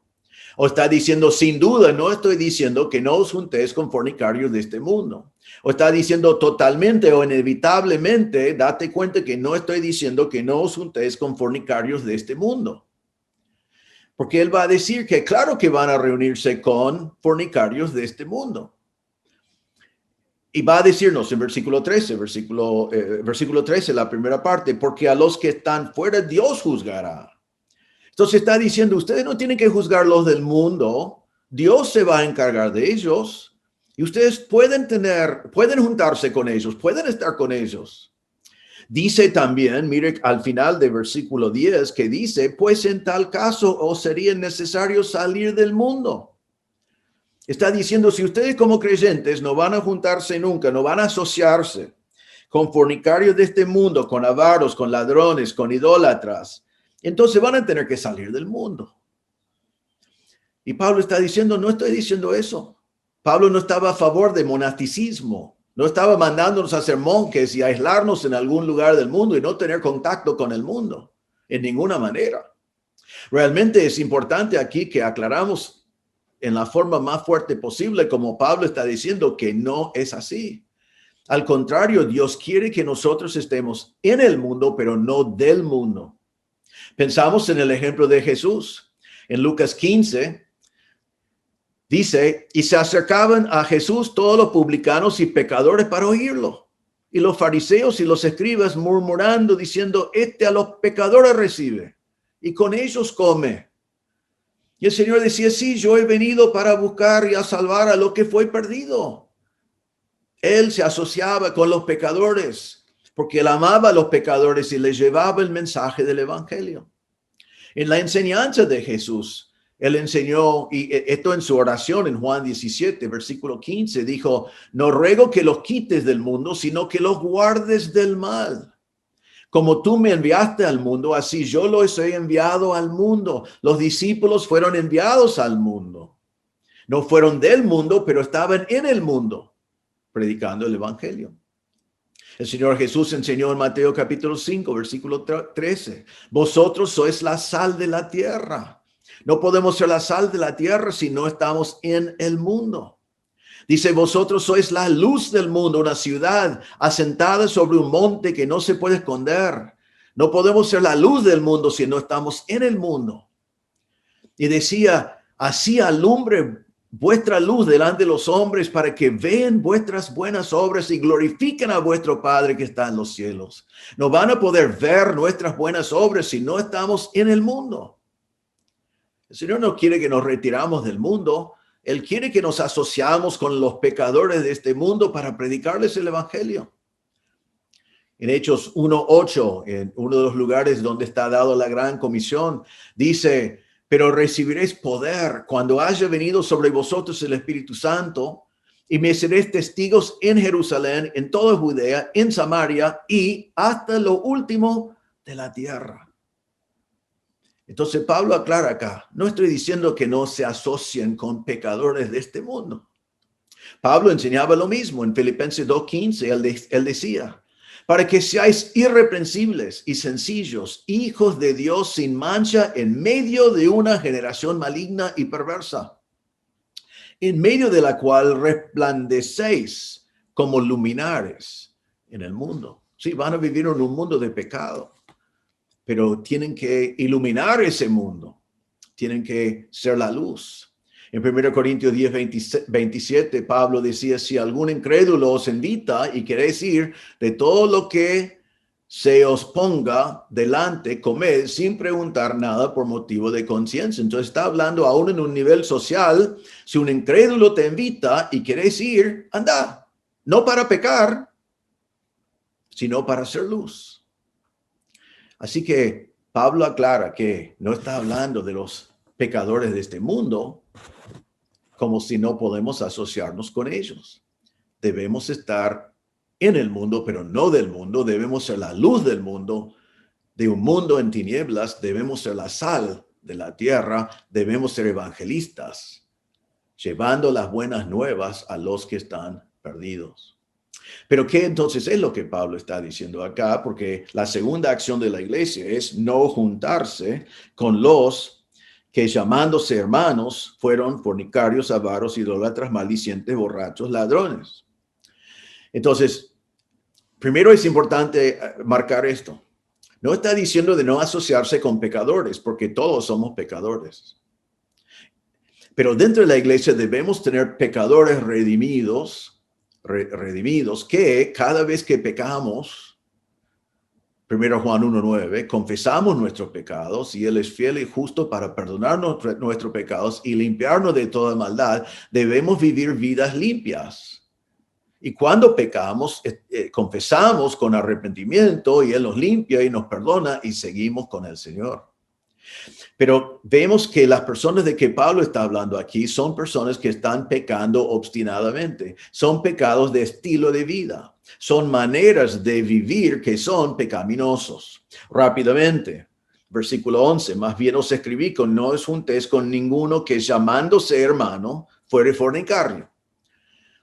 C: O está diciendo, sin duda, no estoy diciendo que no os juntéis con fornicarios de este mundo. O está diciendo totalmente o inevitablemente, date cuenta que no estoy diciendo que no os juntéis con fornicarios de este mundo. Porque él va a decir que claro que van a reunirse con fornicarios de este mundo. Y va a decirnos en versículo 13, versículo 13, la primera parte, porque a los que están fuera Dios juzgará. Entonces está diciendo, ustedes no tienen que juzgar los del mundo, Dios se va a encargar de ellos y ustedes pueden juntarse con ellos, pueden estar con ellos. Dice también, mire al final de versículo 10, que dice, pues en tal caso os sería necesario salir del mundo. Está diciendo, si ustedes como creyentes no van a juntarse nunca, no van a asociarse con fornicarios de este mundo, con avaros, con ladrones, con idólatras, entonces van a tener que salir del mundo. Y Pablo está diciendo, no estoy diciendo eso. Pablo no estaba a favor de monasticismo. No estaba mandándonos a ser monjes y a aislarnos en algún lugar del mundo y no tener contacto con el mundo en ninguna manera. Realmente es importante aquí que aclaramos en la forma más fuerte posible, como Pablo está diciendo, que no es así. Al contrario, Dios quiere que nosotros estemos en el mundo, pero no del mundo. Pensamos en el ejemplo de Jesús. En Lucas 15, dice, y se acercaban a Jesús todos los publicanos y pecadores para oírlo. Y los fariseos y los escribas murmurando, diciendo, a los pecadores recibe, y con ellos come. Y el Señor decía, sí, yo he venido para buscar y a salvar a lo que fue perdido. Él se asociaba con los pecadores, porque él amaba a los pecadores y les llevaba el mensaje del evangelio. En la enseñanza de Jesús, él enseñó, y esto en su oración en Juan 17, versículo 15, dijo, no ruego que los quites del mundo, sino que los guardes del mal. Como tú me enviaste al mundo, así yo los he enviado al mundo. Los discípulos fueron enviados al mundo. No fueron del mundo, pero estaban en el mundo, predicando el evangelio. El Señor Jesús enseñó en Mateo capítulo 5, versículo 13. Vosotros sois la sal de la tierra. No podemos ser la sal de la tierra si no estamos en el mundo. Dice, vosotros sois la luz del mundo, una ciudad asentada sobre un monte que no se puede esconder. No podemos ser la luz del mundo si no estamos en el mundo. Y decía, así alumbre vuestra luz delante de los hombres para que vean vuestras buenas obras y glorifiquen a vuestro Padre que está en los cielos. No van a poder ver nuestras buenas obras si no estamos en el mundo. El Señor no quiere que nos retiramos del mundo. Él quiere que nos asociamos con los pecadores de este mundo para predicarles el evangelio. En Hechos 1:8, en uno de los lugares donde está dado la gran comisión, dice, pero recibiréis poder cuando haya venido sobre vosotros el Espíritu Santo y me seréis testigos en Jerusalén, en toda Judea, en Samaria y hasta lo último de la tierra. Entonces Pablo aclara acá, no estoy diciendo que no se asocien con pecadores de este mundo. Pablo enseñaba lo mismo en Filipenses 2:15, él decía, para que seáis irreprensibles y sencillos, hijos de Dios sin mancha en medio de una generación maligna y perversa, en medio de la cual resplandecéis como luminares en el mundo. Sí, van a vivir en un mundo de pecado, pero tienen que iluminar ese mundo, tienen que ser la luz. En 1 Corintios 10:27, Pablo decía, si algún incrédulo os invita y queréis ir, de todo lo que se os ponga delante, comed sin preguntar nada por motivo de conciencia. Entonces está hablando aún en un nivel social, si un incrédulo te invita y queréis ir, anda, no para pecar, sino para hacer luz. Así que Pablo aclara que no está hablando de los pecadores de este mundo, como si no podemos asociarnos con ellos. Debemos estar en el mundo, pero no del mundo. Debemos ser la luz del mundo, de un mundo en tinieblas. Debemos ser la sal de la tierra. Debemos ser evangelistas, llevando las buenas nuevas a los que están perdidos. Pero ¿qué entonces es lo que Pablo está diciendo acá? Porque la segunda acción de la iglesia es no juntarse con los que llamándose hermanos fueron fornicarios, avaros, idólatras, maldicientes, borrachos, ladrones. Entonces, primero es importante marcar esto. No está diciendo de no asociarse con pecadores, porque todos somos pecadores. Pero dentro de la iglesia debemos tener pecadores redimidos que cada vez que pecamos, 1 Juan 1:9, confesamos nuestros pecados y Él es fiel y justo para perdonarnos nuestros pecados y limpiarnos de toda maldad. Debemos vivir vidas limpias. Y cuando pecamos, confesamos con arrepentimiento y Él nos limpia y nos perdona y seguimos con el Señor. Pero vemos que las personas de que Pablo está hablando aquí son personas que están pecando obstinadamente. Son pecados de estilo de vida. Son maneras de vivir que son pecaminosos. Rápidamente, versículo 11, más bien os escribí que no os juntéis con ninguno que llamándose hermano fuere fornicario.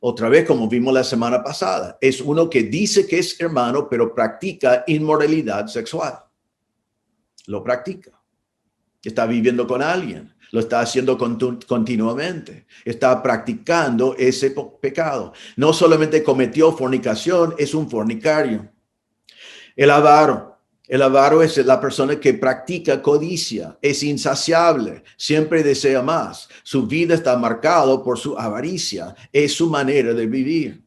C: Otra vez, como vimos la semana pasada, es uno que dice que es hermano, pero practica inmoralidad sexual. Lo practica. Está viviendo con alguien, lo está haciendo continuamente, está practicando ese pecado. No solamente cometió fornicación, es un fornicario. El avaro es la persona que practica codicia, es insaciable, siempre desea más. Su vida está marcada por su avaricia, es su manera de vivir.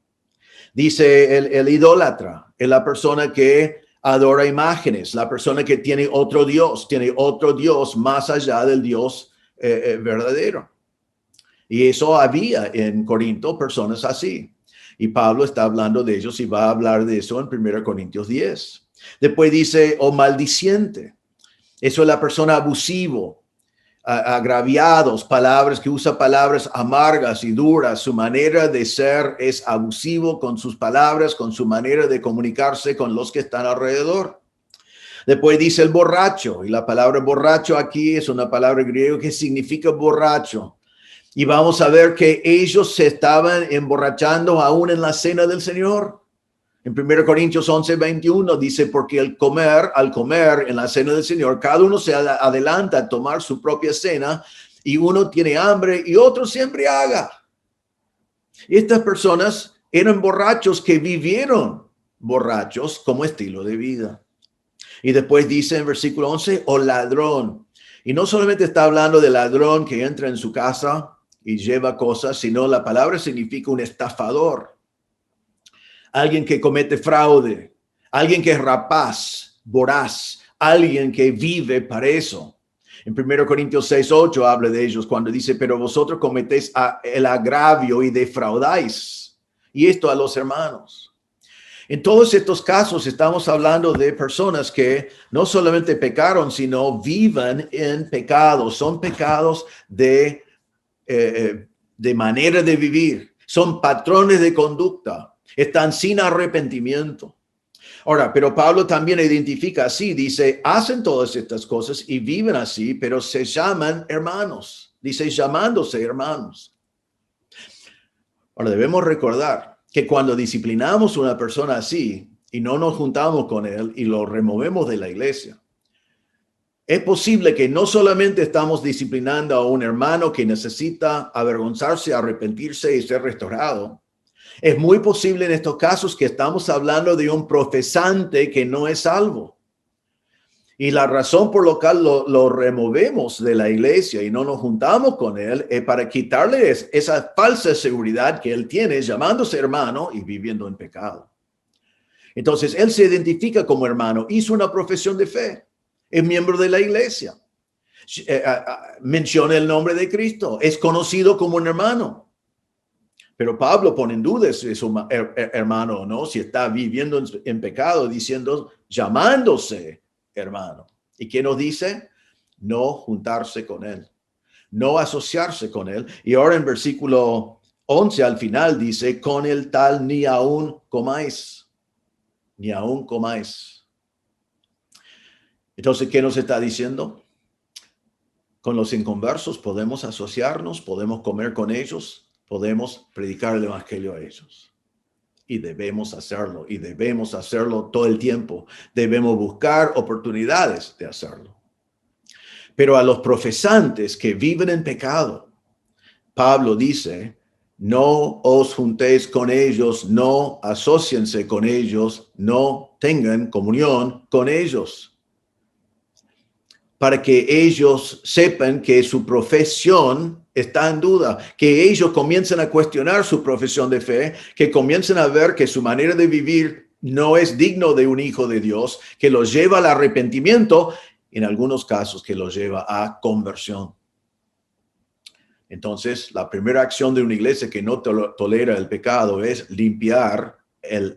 C: Dice el idólatra, es la persona que adora imágenes, la persona que tiene otro Dios más allá del Dios verdadero. Y eso había en Corinto personas así. Y Pablo está hablando de ellos y va a hablar de eso en 1 Corintios 10. Después dice, maldiciente. Eso es la persona abusivo, agraviados, que usa palabras amargas y duras. Su manera de ser es abusivo con sus palabras, con su manera de comunicarse con los que están alrededor. Después dice el borracho, y la palabra borracho aquí es una palabra griega que significa borracho. Y vamos a ver que ellos se estaban emborrachando aún en la cena del Señor. En 1 Corintios 11:21 dice, porque al comer en la cena del Señor, cada uno se adelanta a tomar su propia cena y uno tiene hambre y otro se embriaga. Y estas personas eran borrachos que vivieron borrachos como estilo de vida. Y después dice en versículo 11, o ladrón. Y no solamente está hablando de ladrón que entra en su casa y lleva cosas, sino la palabra significa un estafador. Alguien que comete fraude, alguien que es rapaz, voraz, alguien que vive para eso. En 1 Corintios 6:8 habla de ellos cuando dice, pero vosotros cometéis el agravio y defraudáis, y esto a los hermanos. En todos estos casos estamos hablando de personas que no solamente pecaron, sino viven en pecado. Son pecados de manera de vivir, son patrones de conducta. Están sin arrepentimiento. Ahora, pero Pablo también identifica así, dice, hacen todas estas cosas y viven así, pero se llaman hermanos. Dice, llamándose hermanos. Ahora, debemos recordar que cuando disciplinamos a una persona así y no nos juntamos con él y lo removemos de la iglesia, es posible que no solamente estamos disciplinando a un hermano que necesita avergonzarse, arrepentirse y ser restaurado. Es muy posible en estos casos que estamos hablando de un profesante que no es salvo. Y la razón por la cual lo removemos de la iglesia y no nos juntamos con él es para quitarle esa falsa seguridad que él tiene llamándose hermano y viviendo en pecado. Entonces, él se identifica como hermano, hizo una profesión de fe, es miembro de la iglesia, menciona el nombre de Cristo, es conocido como un hermano. Pero Pablo pone en duda si es un hermano o no, si está viviendo en pecado, diciendo, llamándose hermano. ¿Y qué nos dice? No juntarse con él, no asociarse con él. Y ahora en versículo 11 al final dice, con el tal ni aún comáis, ni aún comáis. Entonces, ¿qué nos está diciendo? Con los inconversos podemos asociarnos, podemos comer con ellos, podemos predicar el evangelio a ellos. Y debemos hacerlo todo el tiempo. Debemos buscar oportunidades de hacerlo. Pero a los profesantes que viven en pecado, Pablo dice, no os juntéis con ellos, no asóciense con ellos, no tengan comunión con ellos. Para que ellos sepan que su profesión está en duda, que ellos comiencen a cuestionar su profesión de fe, que comiencen a ver que su manera de vivir no es digno de un hijo de Dios, que los lleva al arrepentimiento, en algunos casos que los lleva a conversión. Entonces, la primera acción de una iglesia que no tolera el pecado es limpiar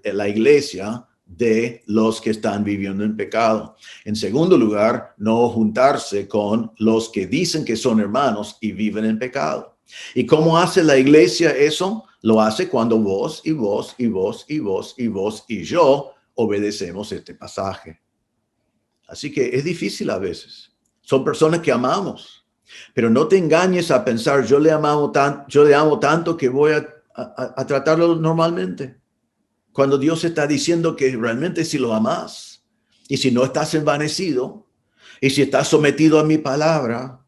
C: la iglesia de los que están viviendo en pecado. En segundo lugar, no juntarse con los que dicen que son hermanos y viven en pecado. ¿Y cómo hace la iglesia eso? Lo hace cuando vos y vos y vos y vos y vos y yo obedecemos este pasaje. Así que es difícil a veces. Son personas que amamos, pero no te engañes a pensar, yo le amo tanto que voy a tratarlo normalmente. Cuando Dios está diciendo que realmente si lo amas, y si no estás envanecido, y si estás sometido a mi palabra,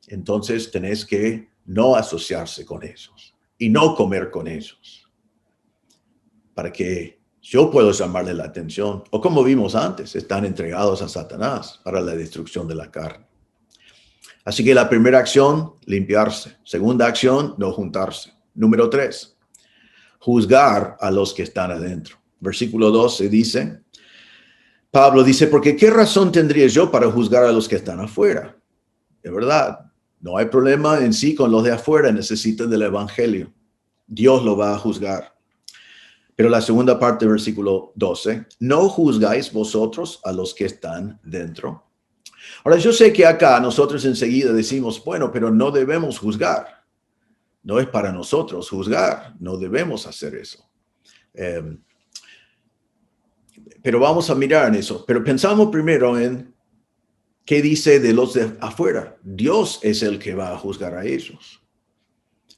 C: entonces tenés que no asociarse con ellos y no comer con ellos. Para que yo pueda llamarle la atención, o como vimos antes, están entregados a Satanás para la destrucción de la carne. Así que la primera acción, limpiarse. Segunda acción, no juntarse. Número 3. Juzgar a los que están adentro. Versículo 12 dice, Pablo dice, porque ¿qué razón tendría yo para juzgar a los que están afuera? De verdad, no hay problema en sí con los de afuera, necesitan del evangelio. Dios lo va a juzgar. Pero la segunda parte del versículo 12, no juzgáis vosotros a los que están dentro. Ahora, yo sé que acá nosotros enseguida decimos, bueno, pero no debemos juzgar. No es para nosotros juzgar, no debemos hacer eso. Pero vamos a mirar en eso. Pero pensamos primero en qué dice de los de afuera. Dios es el que va a juzgar a ellos.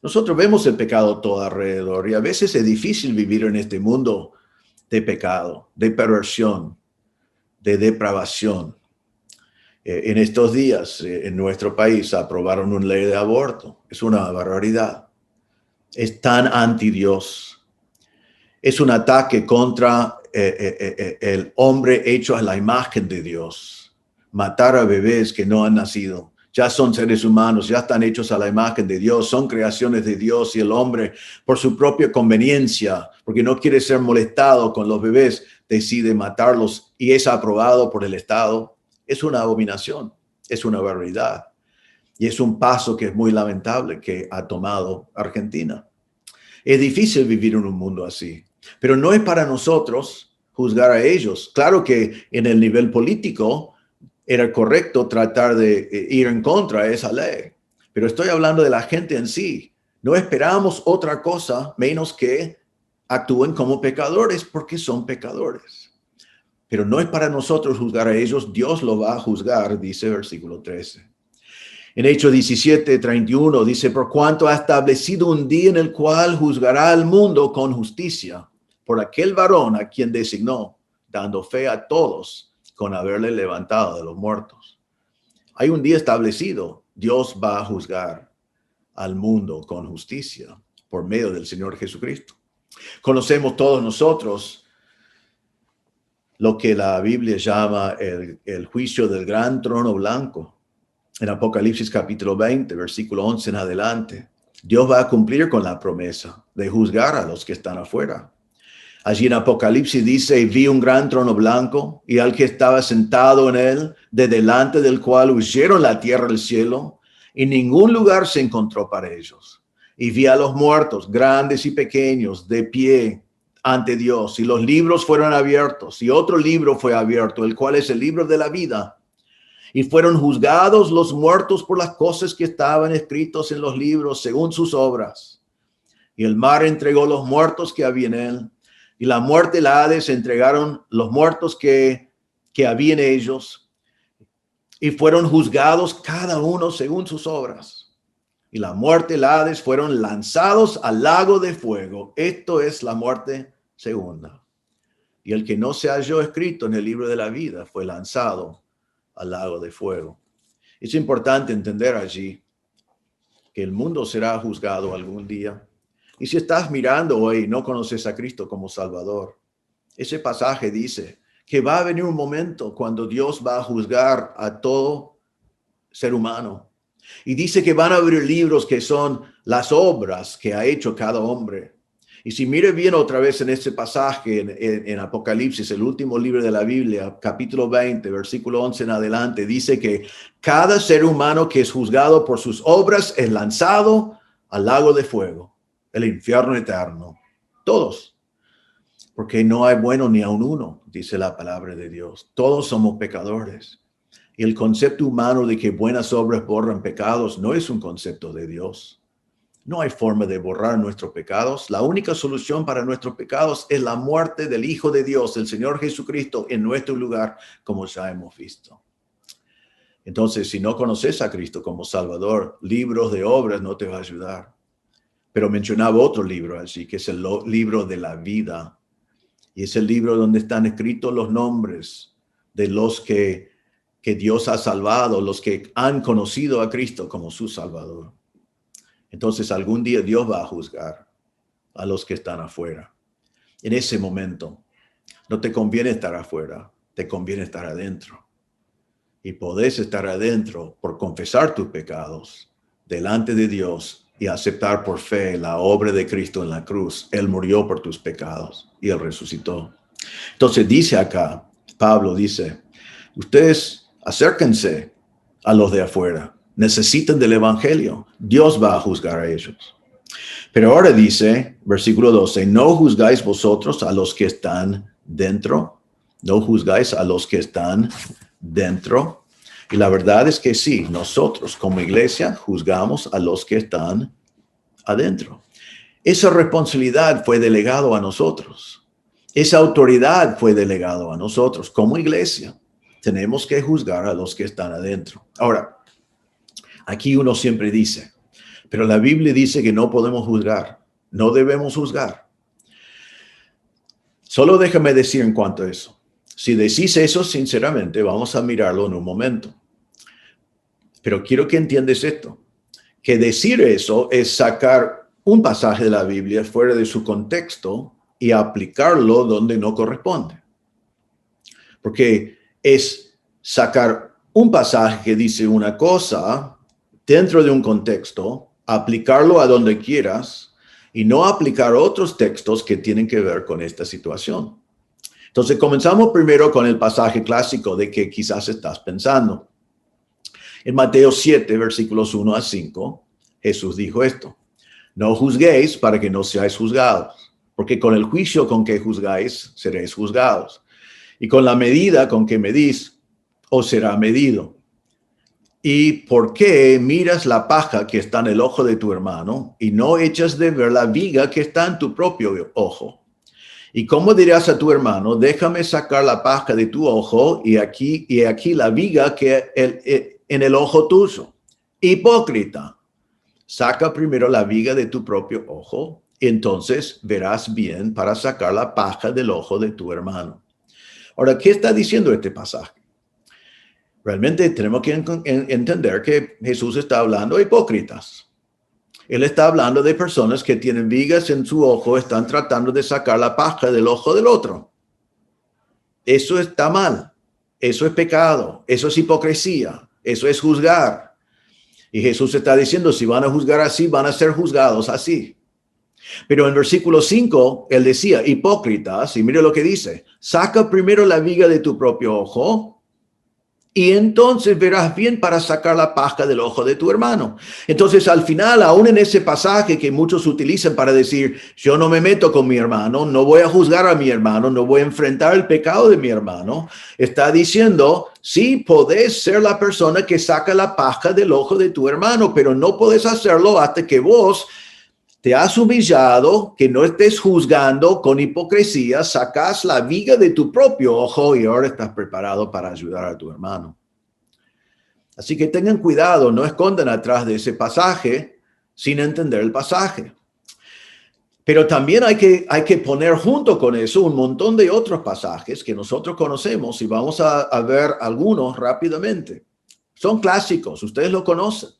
C: Nosotros vemos el pecado todo alrededor y a veces es difícil vivir en este mundo de pecado, de perversión, de depravación. En estos días, en nuestro país, aprobaron una ley de aborto. Es una barbaridad. Es tan anti Dios. Es un ataque contra el hombre hecho a la imagen de Dios. Matar a bebés que no han nacido. Ya son seres humanos, ya están hechos a la imagen de Dios, son creaciones de Dios, y el hombre, por su propia conveniencia, porque no quiere ser molestado con los bebés, decide matarlos y es aprobado por el Estado. Es una abominación, es una barbaridad. Y es un paso que es muy lamentable que ha tomado Argentina. Es difícil vivir en un mundo así, pero no es para nosotros juzgar a ellos. Claro que en el nivel político era correcto tratar de ir en contra de esa ley, pero estoy hablando de la gente en sí. No esperamos otra cosa menos que actúen como pecadores, porque son pecadores. Pero no es para nosotros juzgar a ellos, Dios lo va a juzgar, dice versículo 13. En Hechos 17:31 dice, por cuanto ha establecido un día en el cual juzgará al mundo con justicia, por aquel varón a quien designó, dando fe a todos con haberle levantado de los muertos. Hay un día establecido, Dios va a juzgar al mundo con justicia por medio del Señor Jesucristo. Conocemos todos nosotros lo que la Biblia llama el juicio del gran trono blanco. En Apocalipsis capítulo 20, versículo 11 en adelante, Dios va a cumplir con la promesa de juzgar a los que están afuera. Allí en Apocalipsis dice, vi un gran trono blanco y al que estaba sentado en él, de delante del cual huyeron la tierra y el cielo, y ningún lugar se encontró para ellos. Y vi a los muertos, grandes y pequeños, de pie ante Dios, y los libros fueron abiertos, y otro libro fue abierto, el cual es el libro de la vida. Y fueron juzgados los muertos por las cosas que estaban escritos en los libros según sus obras. Y el mar entregó los muertos que había en él, y la muerte y la Hades entregaron los muertos que había en ellos, y fueron juzgados cada uno según sus obras. Y la muerte y la Hades fueron lanzados al lago de fuego. Esto es la muerte segunda. Y el que no se halló escrito en el libro de la vida fue lanzado al lago de fuego. Es importante entender allí que el mundo será juzgado algún día. Y si estás mirando hoy y no conoces a Cristo como Salvador, ese pasaje dice que va a venir un momento cuando Dios va a juzgar a todo ser humano. Y dice que van a abrir libros que son las obras que ha hecho cada hombre. Y si mire bien otra vez en este pasaje en Apocalipsis, el último libro de la Biblia, capítulo 20, versículo 11 en adelante, dice que cada ser humano que es juzgado por sus obras es lanzado al lago de fuego, el infierno eterno. Todos. Porque no hay bueno ni aun uno, dice la palabra de Dios. Todos somos pecadores. Y el concepto humano de que buenas obras borran pecados no es un concepto de Dios. No hay forma de borrar nuestros pecados. La única solución para nuestros pecados es la muerte del Hijo de Dios, el Señor Jesucristo, en nuestro lugar, como ya hemos visto. Entonces, si no conoces a Cristo como Salvador, libros de obras no te va a ayudar. Pero mencionaba otro libro allí, que es el libro de la vida. Y es el libro donde están escritos los nombres de los que Dios ha salvado, los que han conocido a Cristo como su Salvador. Entonces algún día Dios va a juzgar a los que están afuera. En ese momento no te conviene estar afuera, te conviene estar adentro. Y podés estar adentro por confesar tus pecados delante de Dios y aceptar por fe la obra de Cristo en la cruz. Él murió por tus pecados y Él resucitó. Entonces dice acá, Pablo dice, ustedes acérquense a los de afuera. Necesitan del evangelio. Dios va a juzgar a ellos. Pero ahora dice, versículo 12, no juzgáis vosotros a los que están dentro. No juzgáis a los que están dentro. Y la verdad es que sí, nosotros como iglesia juzgamos a los que están adentro. Esa responsabilidad fue delegado a nosotros. Esa autoridad fue delegado a nosotros como iglesia. Tenemos que juzgar a los que están adentro. Ahora, aquí uno siempre dice, pero la Biblia dice que no podemos juzgar, no debemos juzgar. Solo déjame decir en cuanto a eso. Si decís eso sinceramente, vamos a mirarlo en un momento. Pero quiero que entiendas esto, que decir eso es sacar un pasaje de la Biblia fuera de su contexto y aplicarlo donde no corresponde. Porque es sacar un pasaje que dice una cosa dentro de un contexto, aplicarlo a donde quieras y no aplicar otros textos que tienen que ver con esta situación. Entonces comenzamos primero con el pasaje clásico de que quizás estás pensando. En Mateo 7, versículos 1 a 5, Jesús dijo esto: no juzguéis para que no seáis juzgados, porque con el juicio con que juzgáis seréis juzgados, y con la medida con que medís os será medido. ¿Y por qué miras la paja que está en el ojo de tu hermano y no echas de ver la viga que está en tu propio ojo? ¿Y cómo dirás a tu hermano, déjame sacar la paja de tu ojo y aquí la viga que en el ojo tuyo? Hipócrita, saca primero la viga de tu propio ojo, y entonces verás bien para sacar la paja del ojo de tu hermano. Ahora, ¿qué está diciendo este pasaje? Realmente tenemos que entender que Jesús está hablando de hipócritas. Él está hablando de personas que tienen vigas en su ojo, están tratando de sacar la paja del ojo del otro. Eso está mal, eso es pecado, eso es hipocresía, eso es juzgar. Y Jesús está diciendo, si van a juzgar así, van a ser juzgados así. Pero en versículo 5, él decía, hipócritas, y mire lo que dice, saca primero la viga de tu propio ojo, y entonces verás bien para sacar la paja del ojo de tu hermano. Entonces, al final, aún en ese pasaje que muchos utilizan para decir, yo no me meto con mi hermano, no voy a juzgar a mi hermano, no voy a enfrentar el pecado de mi hermano, está diciendo, sí, podés ser la persona que saca la paja del ojo de tu hermano, pero no podés hacerlo hasta que vos te has humillado, que no estés juzgando con hipocresía, sacas la viga de tu propio ojo y ahora estás preparado para ayudar a tu hermano. Así que tengan cuidado, no escondan atrás de ese pasaje sin entender el pasaje. Pero también hay que poner junto con eso un montón de otros pasajes que nosotros conocemos y vamos a ver algunos rápidamente. Son clásicos, ustedes lo conocen,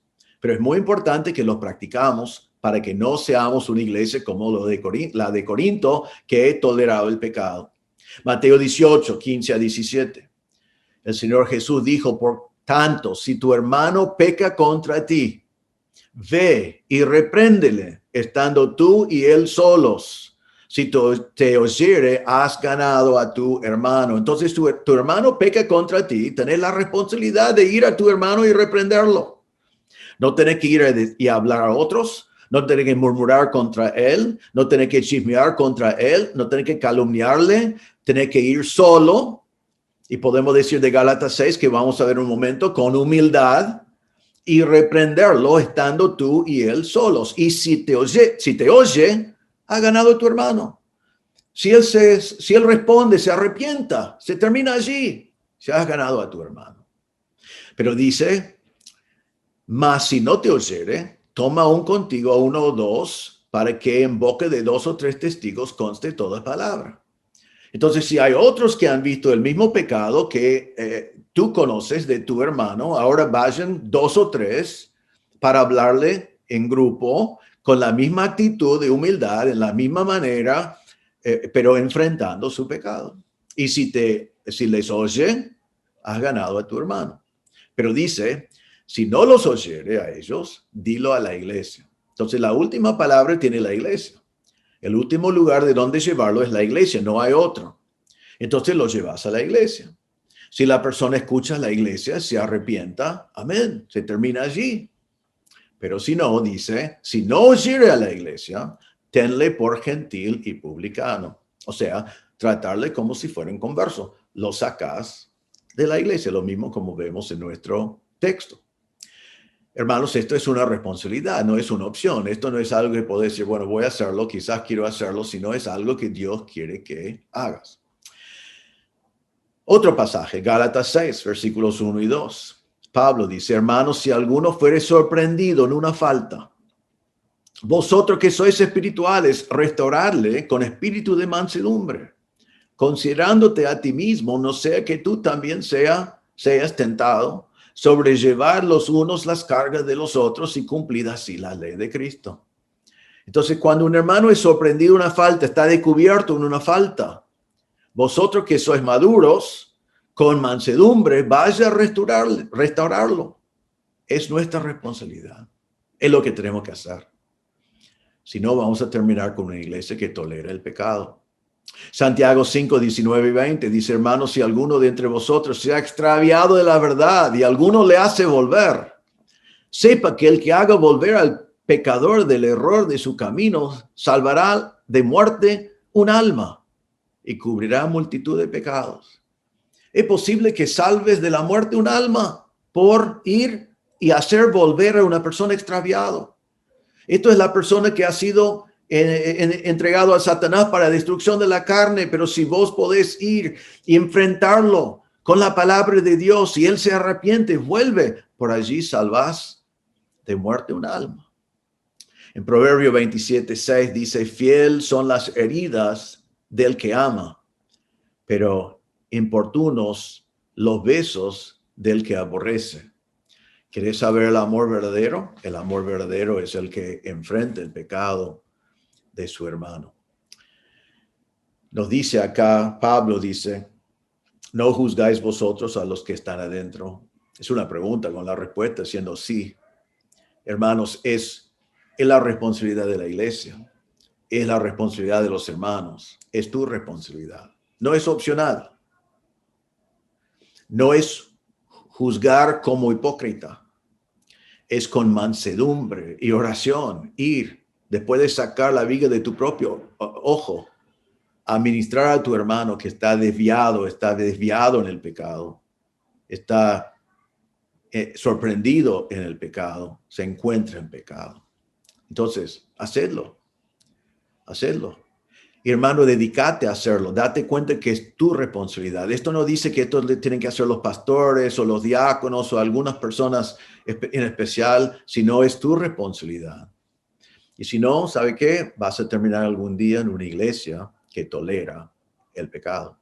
C: pero es muy importante que los practicamos para que no seamos una iglesia como la de Corinto, que toleraba el pecado. Mateo 18, 15 a 17. El Señor Jesús dijo, por tanto, si tu hermano peca contra ti, ve y repréndele, estando tú y él solos. Si te oyere, has ganado a tu hermano. Entonces, tu hermano peca contra ti, tenés la responsabilidad de ir a tu hermano y reprenderlo. No tenés que ir y hablar a otros. No tener que murmurar contra él, no tener que chismear contra él, no tener que calumniarle, tener que ir solo. Y podemos decir de Gálatas 6, que vamos a ver un momento, con humildad y reprenderlo estando tú y él solos. Y si te oye, ha ganado tu hermano. Si él responde, se arrepienta, se termina allí, se has ganado a tu hermano. Pero dice, mas si no te oyere, toma aún contigo a uno o dos, para que en boca de 2 o 3 testigos conste toda palabra. Entonces, si hay otros que han visto el mismo pecado que tú conoces de tu hermano, ahora vayan 2 o 3 para hablarle en grupo, con la misma actitud de humildad, en la misma manera, pero enfrentando su pecado. Y si les oye, has ganado a tu hermano. Pero dice, si no los oyere a ellos, dilo a la iglesia. Entonces, la última palabra tiene la iglesia. El último lugar de donde llevarlo es la iglesia, no hay otro. Entonces, lo llevas a la iglesia. Si la persona escucha a la iglesia, se arrepienta, amén, se termina allí. Pero si no, dice, si no oyere a la iglesia, tenle por gentil y publicano. O sea, tratarle como si fuera un converso. Lo sacas de la iglesia, lo mismo como vemos en nuestro texto. Hermanos, esto es una responsabilidad, no es una opción. Esto no es algo que puedes decir, bueno, voy a hacerlo, quizás quiero hacerlo, sino es algo que Dios quiere que hagas. Otro pasaje, Gálatas 6, versículos 1 y 2. Pablo dice, hermanos, si alguno fuere sorprendido en una falta, vosotros que sois espirituales, restauradle con espíritu de mansedumbre, considerándote a ti mismo, no sea que tú también seas tentado, sobrellevar los unos las cargas de los otros y cumplir así la ley de Cristo. Entonces, cuando un hermano es sorprendido en una falta, está descubierto en una falta, vosotros que sois maduros, con mansedumbre, vaya a restaurarlo. Es nuestra responsabilidad. Es lo que tenemos que hacer. Si no, vamos a terminar con una iglesia que tolera el pecado. Santiago 5, 19 y 20 dice, hermanos, si alguno de entre vosotros se ha extraviado de la verdad y alguno le hace volver, sepa que el que haga volver al pecador del error de su camino salvará de muerte un alma y cubrirá multitud de pecados. Es posible que salves de la muerte un alma por ir y hacer volver a una persona extraviada. Esto es la persona que ha sido entregado a Satanás para destrucción de la carne, pero si vos podés ir y enfrentarlo con la palabra de Dios y él se arrepiente, vuelve, por allí salvás de muerte un alma. En Proverbio 27:6 dice, fiel son las heridas del que ama, pero importunos los besos del que aborrece. ¿Querés saber el amor verdadero? El amor verdadero es el que enfrenta el pecado de su hermano. Nos dice acá, Pablo dice, no juzgáis vosotros a los que están adentro. Es una pregunta con la respuesta siendo sí. Hermanos, es la responsabilidad de la iglesia. Es la responsabilidad de los hermanos. Es tu responsabilidad. No es opcional. No es juzgar como hipócrita. Es con mansedumbre y oración ir, después de sacar la viga de tu propio ojo, a ministrar a tu hermano que está desviado en el pecado, está sorprendido en el pecado, se encuentra en pecado. Entonces, hacedlo. Hermano, dedícate a hacerlo. Date cuenta que es tu responsabilidad. Esto no dice que esto tienen que hacer los pastores o los diáconos o algunas personas en especial, sino es tu responsabilidad. Y si no, ¿sabe qué? Vas a terminar algún día en una iglesia que tolera el pecado.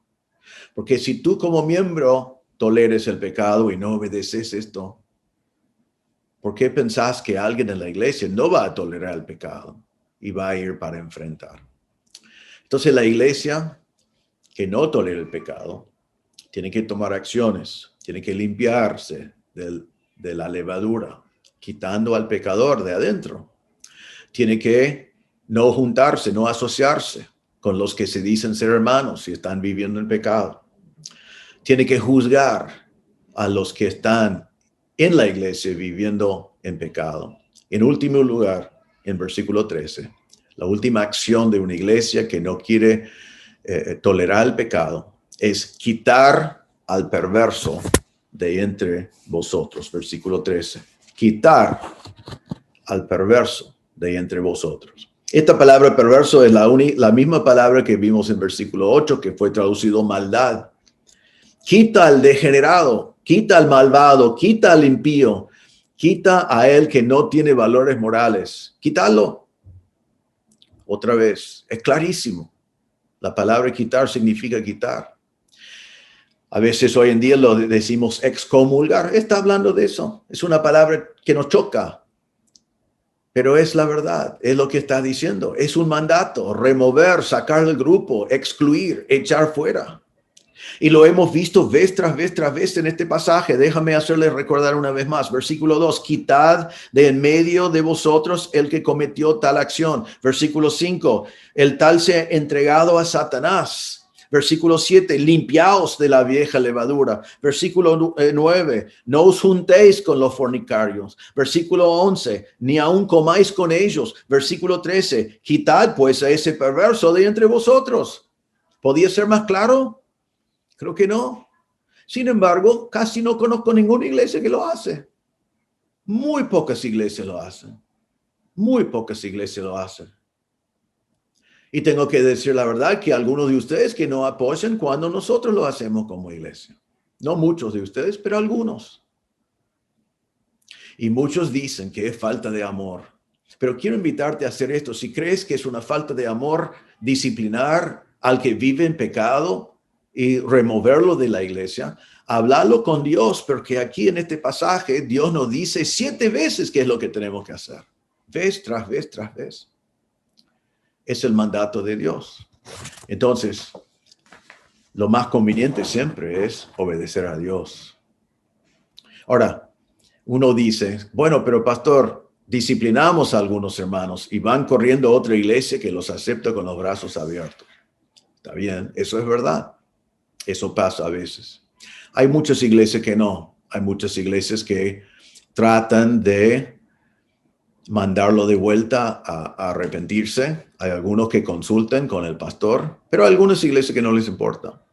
C: Porque si tú como miembro toleres el pecado y no obedeces esto, ¿por qué pensás que alguien en la iglesia no va a tolerar el pecado y va a ir para enfrentar? Entonces la iglesia que no tolera el pecado tiene que tomar acciones, tiene que limpiarse de la levadura, quitando al pecador de adentro. Tiene que no juntarse, no asociarse con los que se dicen ser hermanos y están viviendo en pecado. Tiene que juzgar a los que están en la iglesia viviendo en pecado. En último lugar, en versículo 13, la última acción de una iglesia que no quiere tolerar el pecado es quitar al perverso de entre vosotros. Versículo 13. Quitar al perverso de entre vosotros. Esta palabra perverso es la misma palabra que vimos en versículo 8, que fue traducido maldad. Quita al degenerado, quita al malvado, quita al impío, quita a él que no tiene valores morales. Quítalo. Otra vez, es clarísimo. La palabra quitar significa quitar. A veces hoy en día lo decimos excomulgar. Está hablando de eso. Es una palabra que nos choca. Pero es la verdad. Es lo que está diciendo. Es un mandato. Remover, sacar del grupo, excluir, echar fuera. Y lo hemos visto vez tras vez en este pasaje. Déjame hacerles recordar una vez más. Versículo 2, quitad de en medio de vosotros el que cometió tal acción. Versículo 5, el tal sea entregado a Satanás. Versículo 7, limpiaos de la vieja levadura. Versículo 9, no os juntéis con los fornicarios. Versículo 11, ni aun comáis con ellos. Versículo 13, quitad pues a ese perverso de entre vosotros. ¿Podía ser más claro? Creo que no. Sin embargo, casi no conozco ninguna iglesia que lo hace. Muy pocas iglesias lo hacen. Muy pocas iglesias lo hacen. Y tengo que decir la verdad que algunos de ustedes que no apoyan cuando nosotros lo hacemos como iglesia. No muchos de ustedes, pero algunos. Y muchos dicen que es falta de amor. Pero quiero invitarte a hacer esto. Si crees que es una falta de amor disciplinar al que vive en pecado y removerlo de la iglesia, hablarlo con Dios, porque aquí en este pasaje Dios nos dice 7 veces qué es lo que tenemos que hacer. Vez tras vez tras vez. Es el mandato de Dios. Entonces, lo más conveniente siempre es obedecer a Dios. Ahora, uno dice, bueno, pero pastor, disciplinamos a algunos hermanos y van corriendo a otra iglesia que los acepta con los brazos abiertos. Está bien, eso es verdad. Eso pasa a veces. Hay muchas iglesias que no. Hay muchas iglesias que tratan de mandarlo de vuelta a arrepentirse. Hay algunos que consultan con el pastor, pero hay algunas iglesias que no les importa.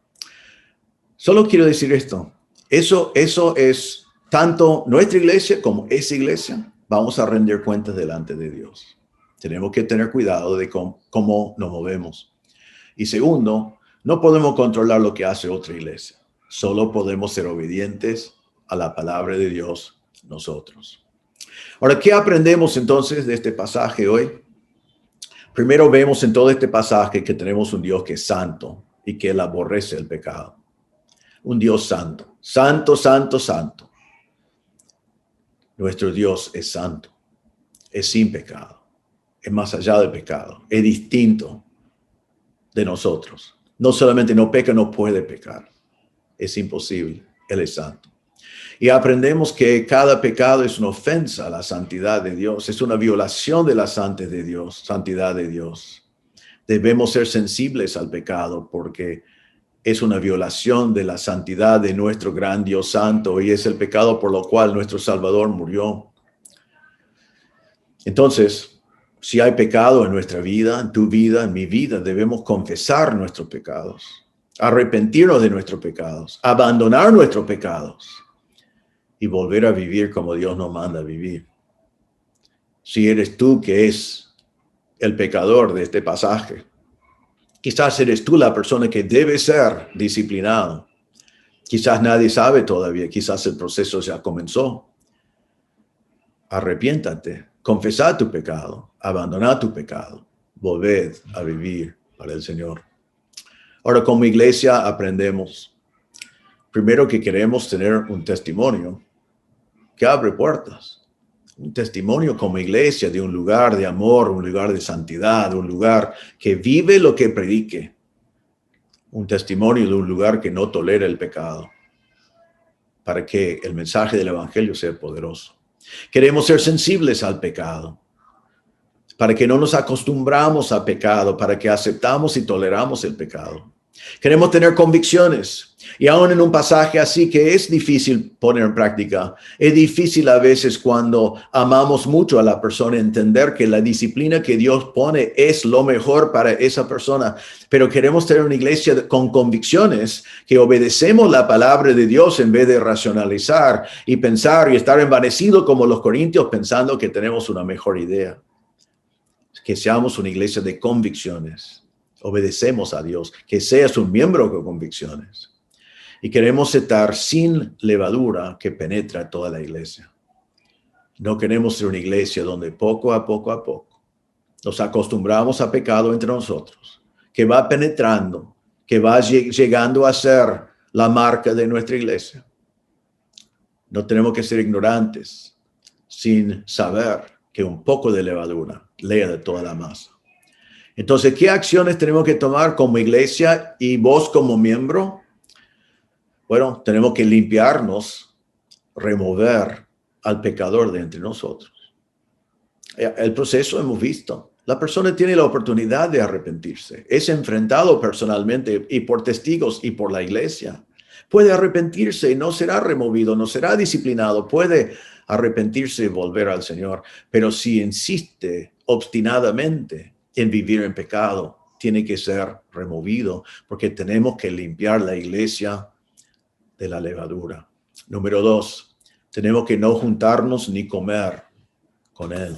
C: Solo quiero decir esto. Eso es tanto nuestra iglesia como esa iglesia. Vamos a rendir cuentas delante de Dios. Tenemos que tener cuidado de cómo nos movemos. Y segundo, no podemos controlar lo que hace otra iglesia. Solo podemos ser obedientes a la palabra de Dios nosotros. Ahora, ¿qué aprendemos entonces de este pasaje hoy? Primero vemos en todo este pasaje que tenemos un Dios que es santo y que él aborrece el pecado. Un Dios santo. Santo, santo, santo. Nuestro Dios es santo. Es sin pecado. Es más allá del pecado. Es distinto de nosotros. No solamente no peca, no puede pecar. Es imposible. Él es santo. Y aprendemos que cada pecado es una ofensa a la santidad de Dios. Es una violación de la santidad de Dios. Debemos ser sensibles al pecado porque es una violación de la santidad de nuestro gran Dios santo y es el pecado por lo cual nuestro Salvador murió. Entonces, si hay pecado en nuestra vida, en tu vida, en mi vida, debemos confesar nuestros pecados, arrepentirnos de nuestros pecados, abandonar nuestros pecados y volver a vivir como Dios nos manda a vivir. Si eres tú que es el pecador de este pasaje, quizás eres tú la persona que debe ser disciplinado. Quizás nadie sabe todavía, quizás el proceso ya comenzó. Arrepiéntate, confesad tu pecado, abandonad tu pecado, volved a vivir para el Señor. Ahora, como iglesia aprendemos, primero que queremos tener un testimonio que abre puertas. Un testimonio como iglesia de un lugar de amor, un lugar de santidad, un lugar que vive lo que predique. Un testimonio de un lugar que no tolera el pecado para que el mensaje del evangelio sea poderoso. Queremos ser sensibles al pecado para que no nos acostumbramos al pecado, para que aceptamos y toleramos el pecado. Queremos tener convicciones. Y aún en un pasaje así que es difícil poner en práctica, es difícil a veces cuando amamos mucho a la persona entender que la disciplina que Dios pone es lo mejor para esa persona. Pero queremos tener una iglesia con convicciones, que obedecemos la palabra de Dios en vez de racionalizar y pensar y estar envanecido como los corintios pensando que tenemos una mejor idea. Que seamos una iglesia de convicciones. Obedecemos a Dios, que seas un miembro con convicciones. Y queremos estar sin levadura que penetra toda la iglesia. No queremos ser una iglesia donde poco a poco nos acostumbramos a pecado entre nosotros, que va penetrando, que va llegando a ser la marca de nuestra iglesia. No tenemos que ser ignorantes sin saber que un poco de levadura lea de toda la masa. Entonces, ¿qué acciones tenemos que tomar como iglesia y vos como miembro? Bueno, tenemos que limpiarnos, remover al pecador de entre nosotros. El proceso hemos visto. La persona tiene la oportunidad de arrepentirse. Es enfrentado personalmente y por testigos y por la iglesia. Puede arrepentirse y no será removido, no será disciplinado. Puede arrepentirse y volver al Señor. Pero si insiste obstinadamente en vivir en pecado, tiene que ser removido porque tenemos que limpiar la iglesia de la levadura. Número 2, tenemos que no juntarnos ni comer con él.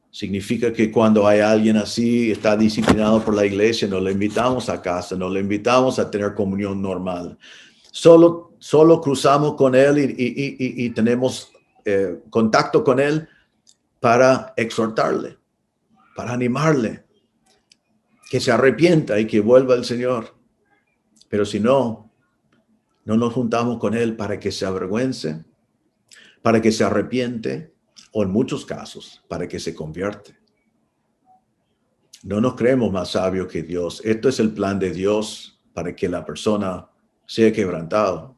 C: Significa que cuando hay alguien así, está disciplinado por la iglesia, no le invitamos a casa, no le invitamos a tener comunión normal. Solo cruzamos con él y tenemos contacto con él para exhortarle, para animarle. que se arrepienta y que vuelva al Señor. Pero si no, no nos juntamos con Él para que se avergüence, para que se arrepiente, o en muchos casos, para que se convierte. No nos creemos más sabios que Dios. Esto es el plan de Dios para que la persona sea quebrantado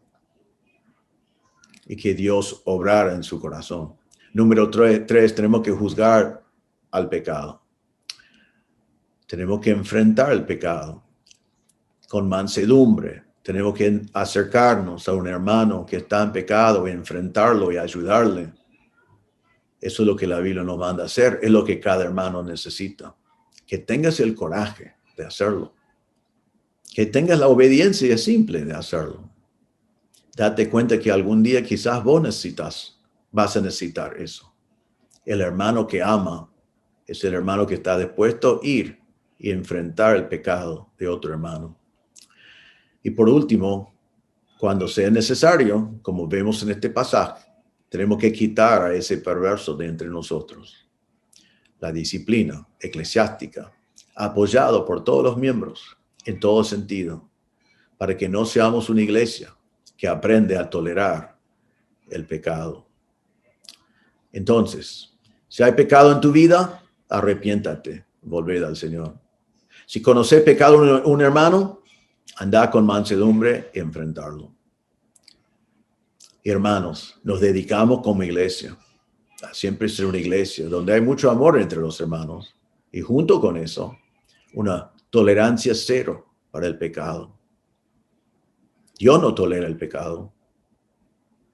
C: y que Dios obrara en su corazón. Número 3, tenemos que juzgar al pecado. Tenemos que enfrentar el pecado con mansedumbre. Tenemos que acercarnos a un hermano que está en pecado y enfrentarlo y ayudarle. Eso es lo que la Biblia nos manda a hacer. Es lo que cada hermano necesita. Que tengas el coraje de hacerlo. Que tengas la obediencia simple de hacerlo. Date cuenta que algún día quizás vas a necesitar eso. El hermano que ama es el hermano que está dispuesto a ir y enfrentar el pecado de otro hermano. Y por último, cuando sea necesario, como vemos en este pasaje, tenemos que quitar a ese perverso de entre nosotros. La disciplina eclesiástica, apoyado por todos los miembros en todo sentido, para que no seamos una iglesia que aprende a tolerar el pecado. Entonces, si hay pecado en tu vida, arrepiéntate, volved al Señor. Si conoces pecado en un hermano, anda con mansedumbre y enfrentarlo. Hermanos, nos dedicamos como iglesia a siempre ser una iglesia donde hay mucho amor entre los hermanos y junto con eso, una tolerancia cero para el pecado. Dios no tolera el pecado.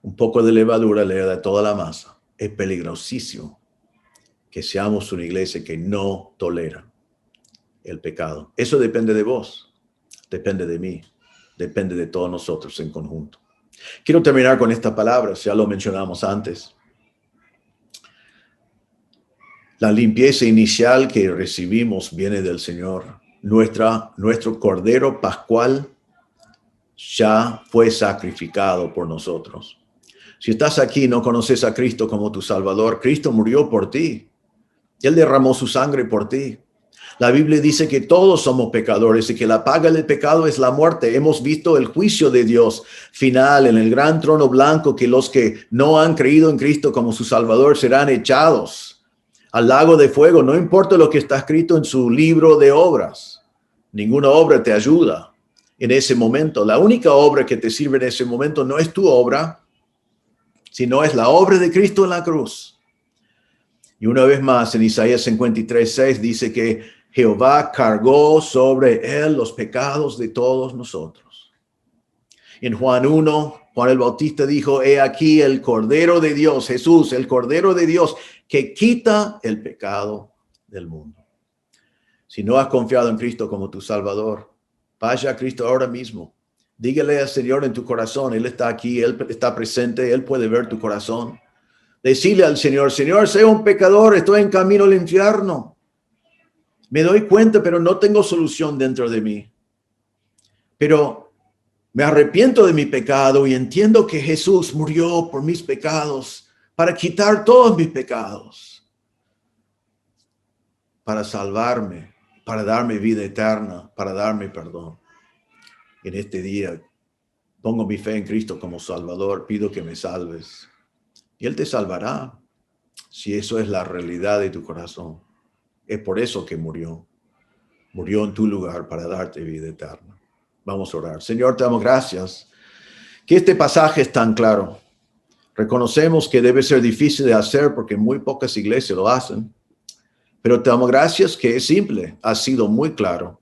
C: Un poco de levadura le da toda la masa. Es peligrosísimo que seamos una iglesia que no tolera el pecado. Eso depende de vos, depende de mí, depende de todos nosotros en conjunto. Quiero terminar con estas palabras, ya lo mencionamos antes. La limpieza inicial que recibimos viene del Señor. Nuestro Cordero Pascual ya fue sacrificado por nosotros. Si estás aquí y no conoces a Cristo como tu Salvador, Cristo murió por ti. Él derramó su sangre por ti. La Biblia dice que todos somos pecadores y que la paga del pecado es la muerte. Hemos visto el juicio de Dios final en el gran trono blanco, que los que no han creído en Cristo como su Salvador serán echados al lago de fuego. No importa lo que está escrito en su libro de obras. Ninguna obra te ayuda en ese momento. La única obra que te sirve en ese momento no es tu obra, sino es la obra de Cristo en la cruz. Y una vez más, en Isaías 53:6 dice que Jehová cargó sobre él los pecados de todos nosotros. En Juan 1, Juan el Bautista dijo, he aquí el Cordero de Dios, Jesús, el Cordero de Dios, que quita el pecado del mundo. Si no has confiado en Cristo como tu Salvador, vaya a Cristo ahora mismo. Dígale al Señor en tu corazón, Él está aquí, Él está presente, Él puede ver tu corazón. Decirle al Señor, Señor, soy un pecador, estoy en camino al infierno. Me doy cuenta, pero no tengo solución dentro de mí. Pero me arrepiento de mi pecado y entiendo que Jesús murió por mis pecados, para quitar todos mis pecados, para salvarme, para darme vida eterna, para darme perdón. En este día pongo mi fe en Cristo como Salvador, pido que me salves. Y Él te salvará si eso es la realidad de tu corazón. Es por eso que murió. Murió en tu lugar para darte vida eterna. Vamos a orar. Señor, te damos gracias que este pasaje es tan claro. Reconocemos que debe ser difícil de hacer porque muy pocas iglesias lo hacen. Pero te damos gracias que es simple, ha sido muy claro.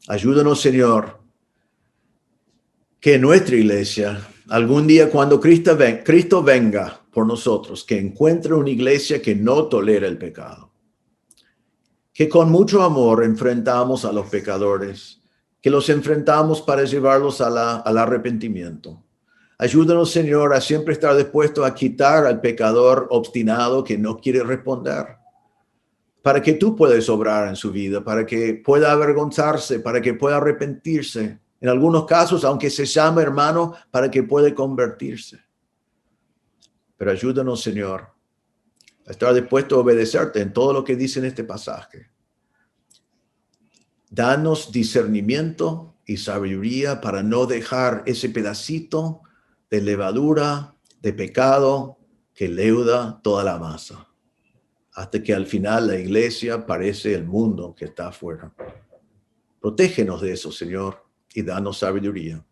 C: Ayúdanos, Señor, que nuestra iglesia, algún día cuando Cristo venga por nosotros, que encuentre una iglesia que no tolera el pecado. Que con mucho amor enfrentamos a los pecadores, que los enfrentamos para llevarlos al arrepentimiento. Ayúdanos, Señor, a siempre estar dispuestos a quitar al pecador obstinado que no quiere responder, para que tú puedas obrar en su vida, para que pueda avergonzarse, para que pueda arrepentirse. En algunos casos, aunque se llame hermano, para que pueda convertirse. Pero ayúdanos, Señor, a estar dispuesto a obedecerte en todo lo que dice en este pasaje. Danos discernimiento y sabiduría para no dejar ese pedacito de levadura, de pecado que leuda toda la masa, hasta que al final la iglesia parece el mundo que está afuera. Protégenos de eso, Señor, y danos sabiduría.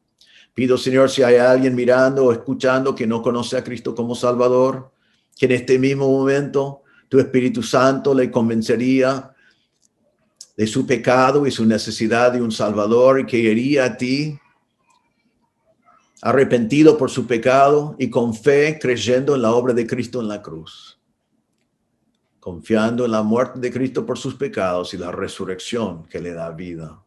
C: Pido, Señor, si hay alguien mirando o escuchando que no conoce a Cristo como Salvador, que en este mismo momento tu Espíritu Santo le convencería de su pecado y su necesidad de un Salvador, y que iría a ti arrepentido por su pecado y con fe creyendo en la obra de Cristo en la cruz, confiando en la muerte de Cristo por sus pecados y la resurrección que le da vida.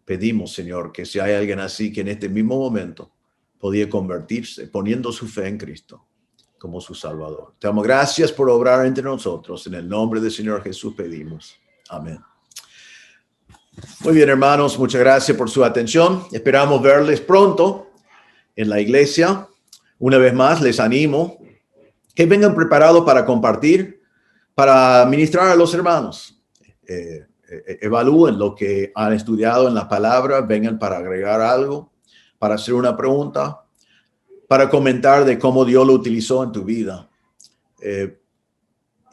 C: Pedimos, Señor, que si hay alguien así que en este mismo momento podía convertirse poniendo su fe en Cristo como su Salvador. Te damos gracias por obrar entre nosotros. En el nombre del Señor Jesús pedimos. Amén. Muy bien, hermanos, muchas gracias por su atención. Esperamos verles pronto en la iglesia. Una vez más, les animo que vengan preparados para compartir, para ministrar a los hermanos. Evalúen lo que han estudiado en la palabra, vengan para agregar algo, para hacer una pregunta, para comentar de cómo Dios lo utilizó en tu vida.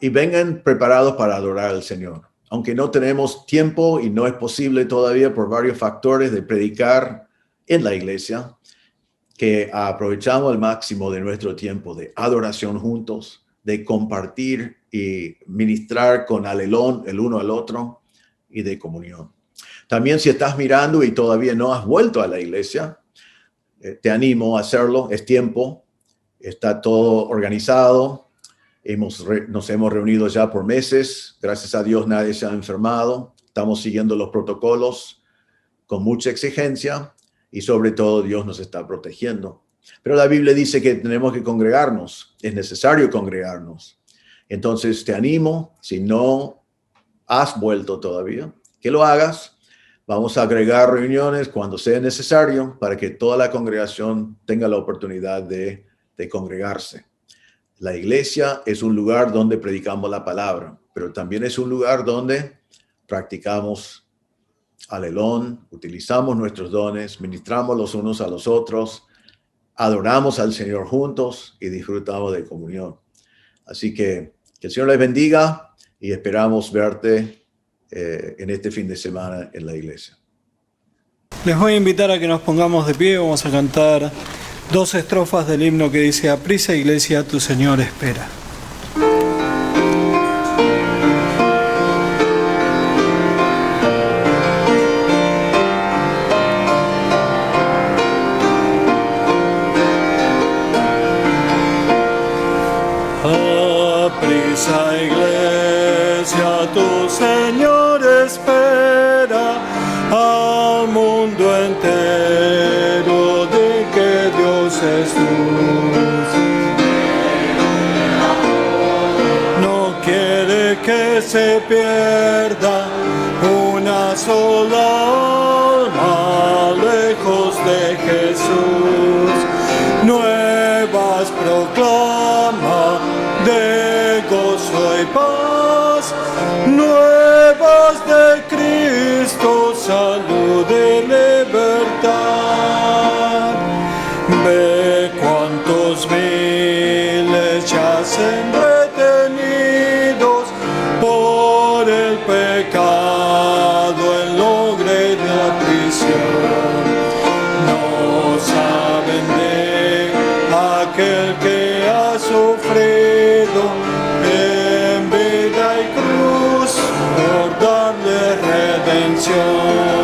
C: Y vengan preparados para adorar al Señor. Aunque no tenemos tiempo y no es posible todavía por varios factores de predicar en la iglesia, que aprovechamos al máximo de nuestro tiempo de adoración juntos, de compartir y ministrar con alelón el uno al otro y de comunión. También si estás mirando y todavía no has vuelto a la iglesia, te animo a hacerlo, es tiempo, está todo organizado. Nos hemos reunido ya por meses. Gracias a Dios nadie se ha enfermado. Estamos siguiendo los protocolos con mucha exigencia y sobre todo Dios nos está protegiendo. Pero la Biblia dice que tenemos que congregarnos. Es necesario congregarnos. Entonces te animo, si no has vuelto todavía, que lo hagas. Vamos a agregar reuniones cuando sea necesario para que toda la congregación tenga la oportunidad de congregarse. La iglesia es un lugar donde predicamos la palabra, pero también es un lugar donde practicamos alelón, utilizamos nuestros dones, ministramos los unos a los otros, adoramos al Señor juntos y disfrutamos de comunión. Así que el Señor les bendiga y esperamos verte en este fin de semana en la iglesia.
A: Les voy a invitar a que nos pongamos de pie. Vamos a cantar 2 estrofas del himno que dice: aprisa, iglesia, tu Señor espera. Aprisa, iglesia, tu Señor espera, al mundo entero de que Dios es luz. No quiere que se pierda una sola alma lejos de Jesús. Nuevas proclama de gozo y paz, nuevas de Cristo, salud y libertad. Ve cuántos miles yacen retenidos por el pecado en logre de la prisión. No saben de aquel que ha sufrido en vida y cruz por darle redención.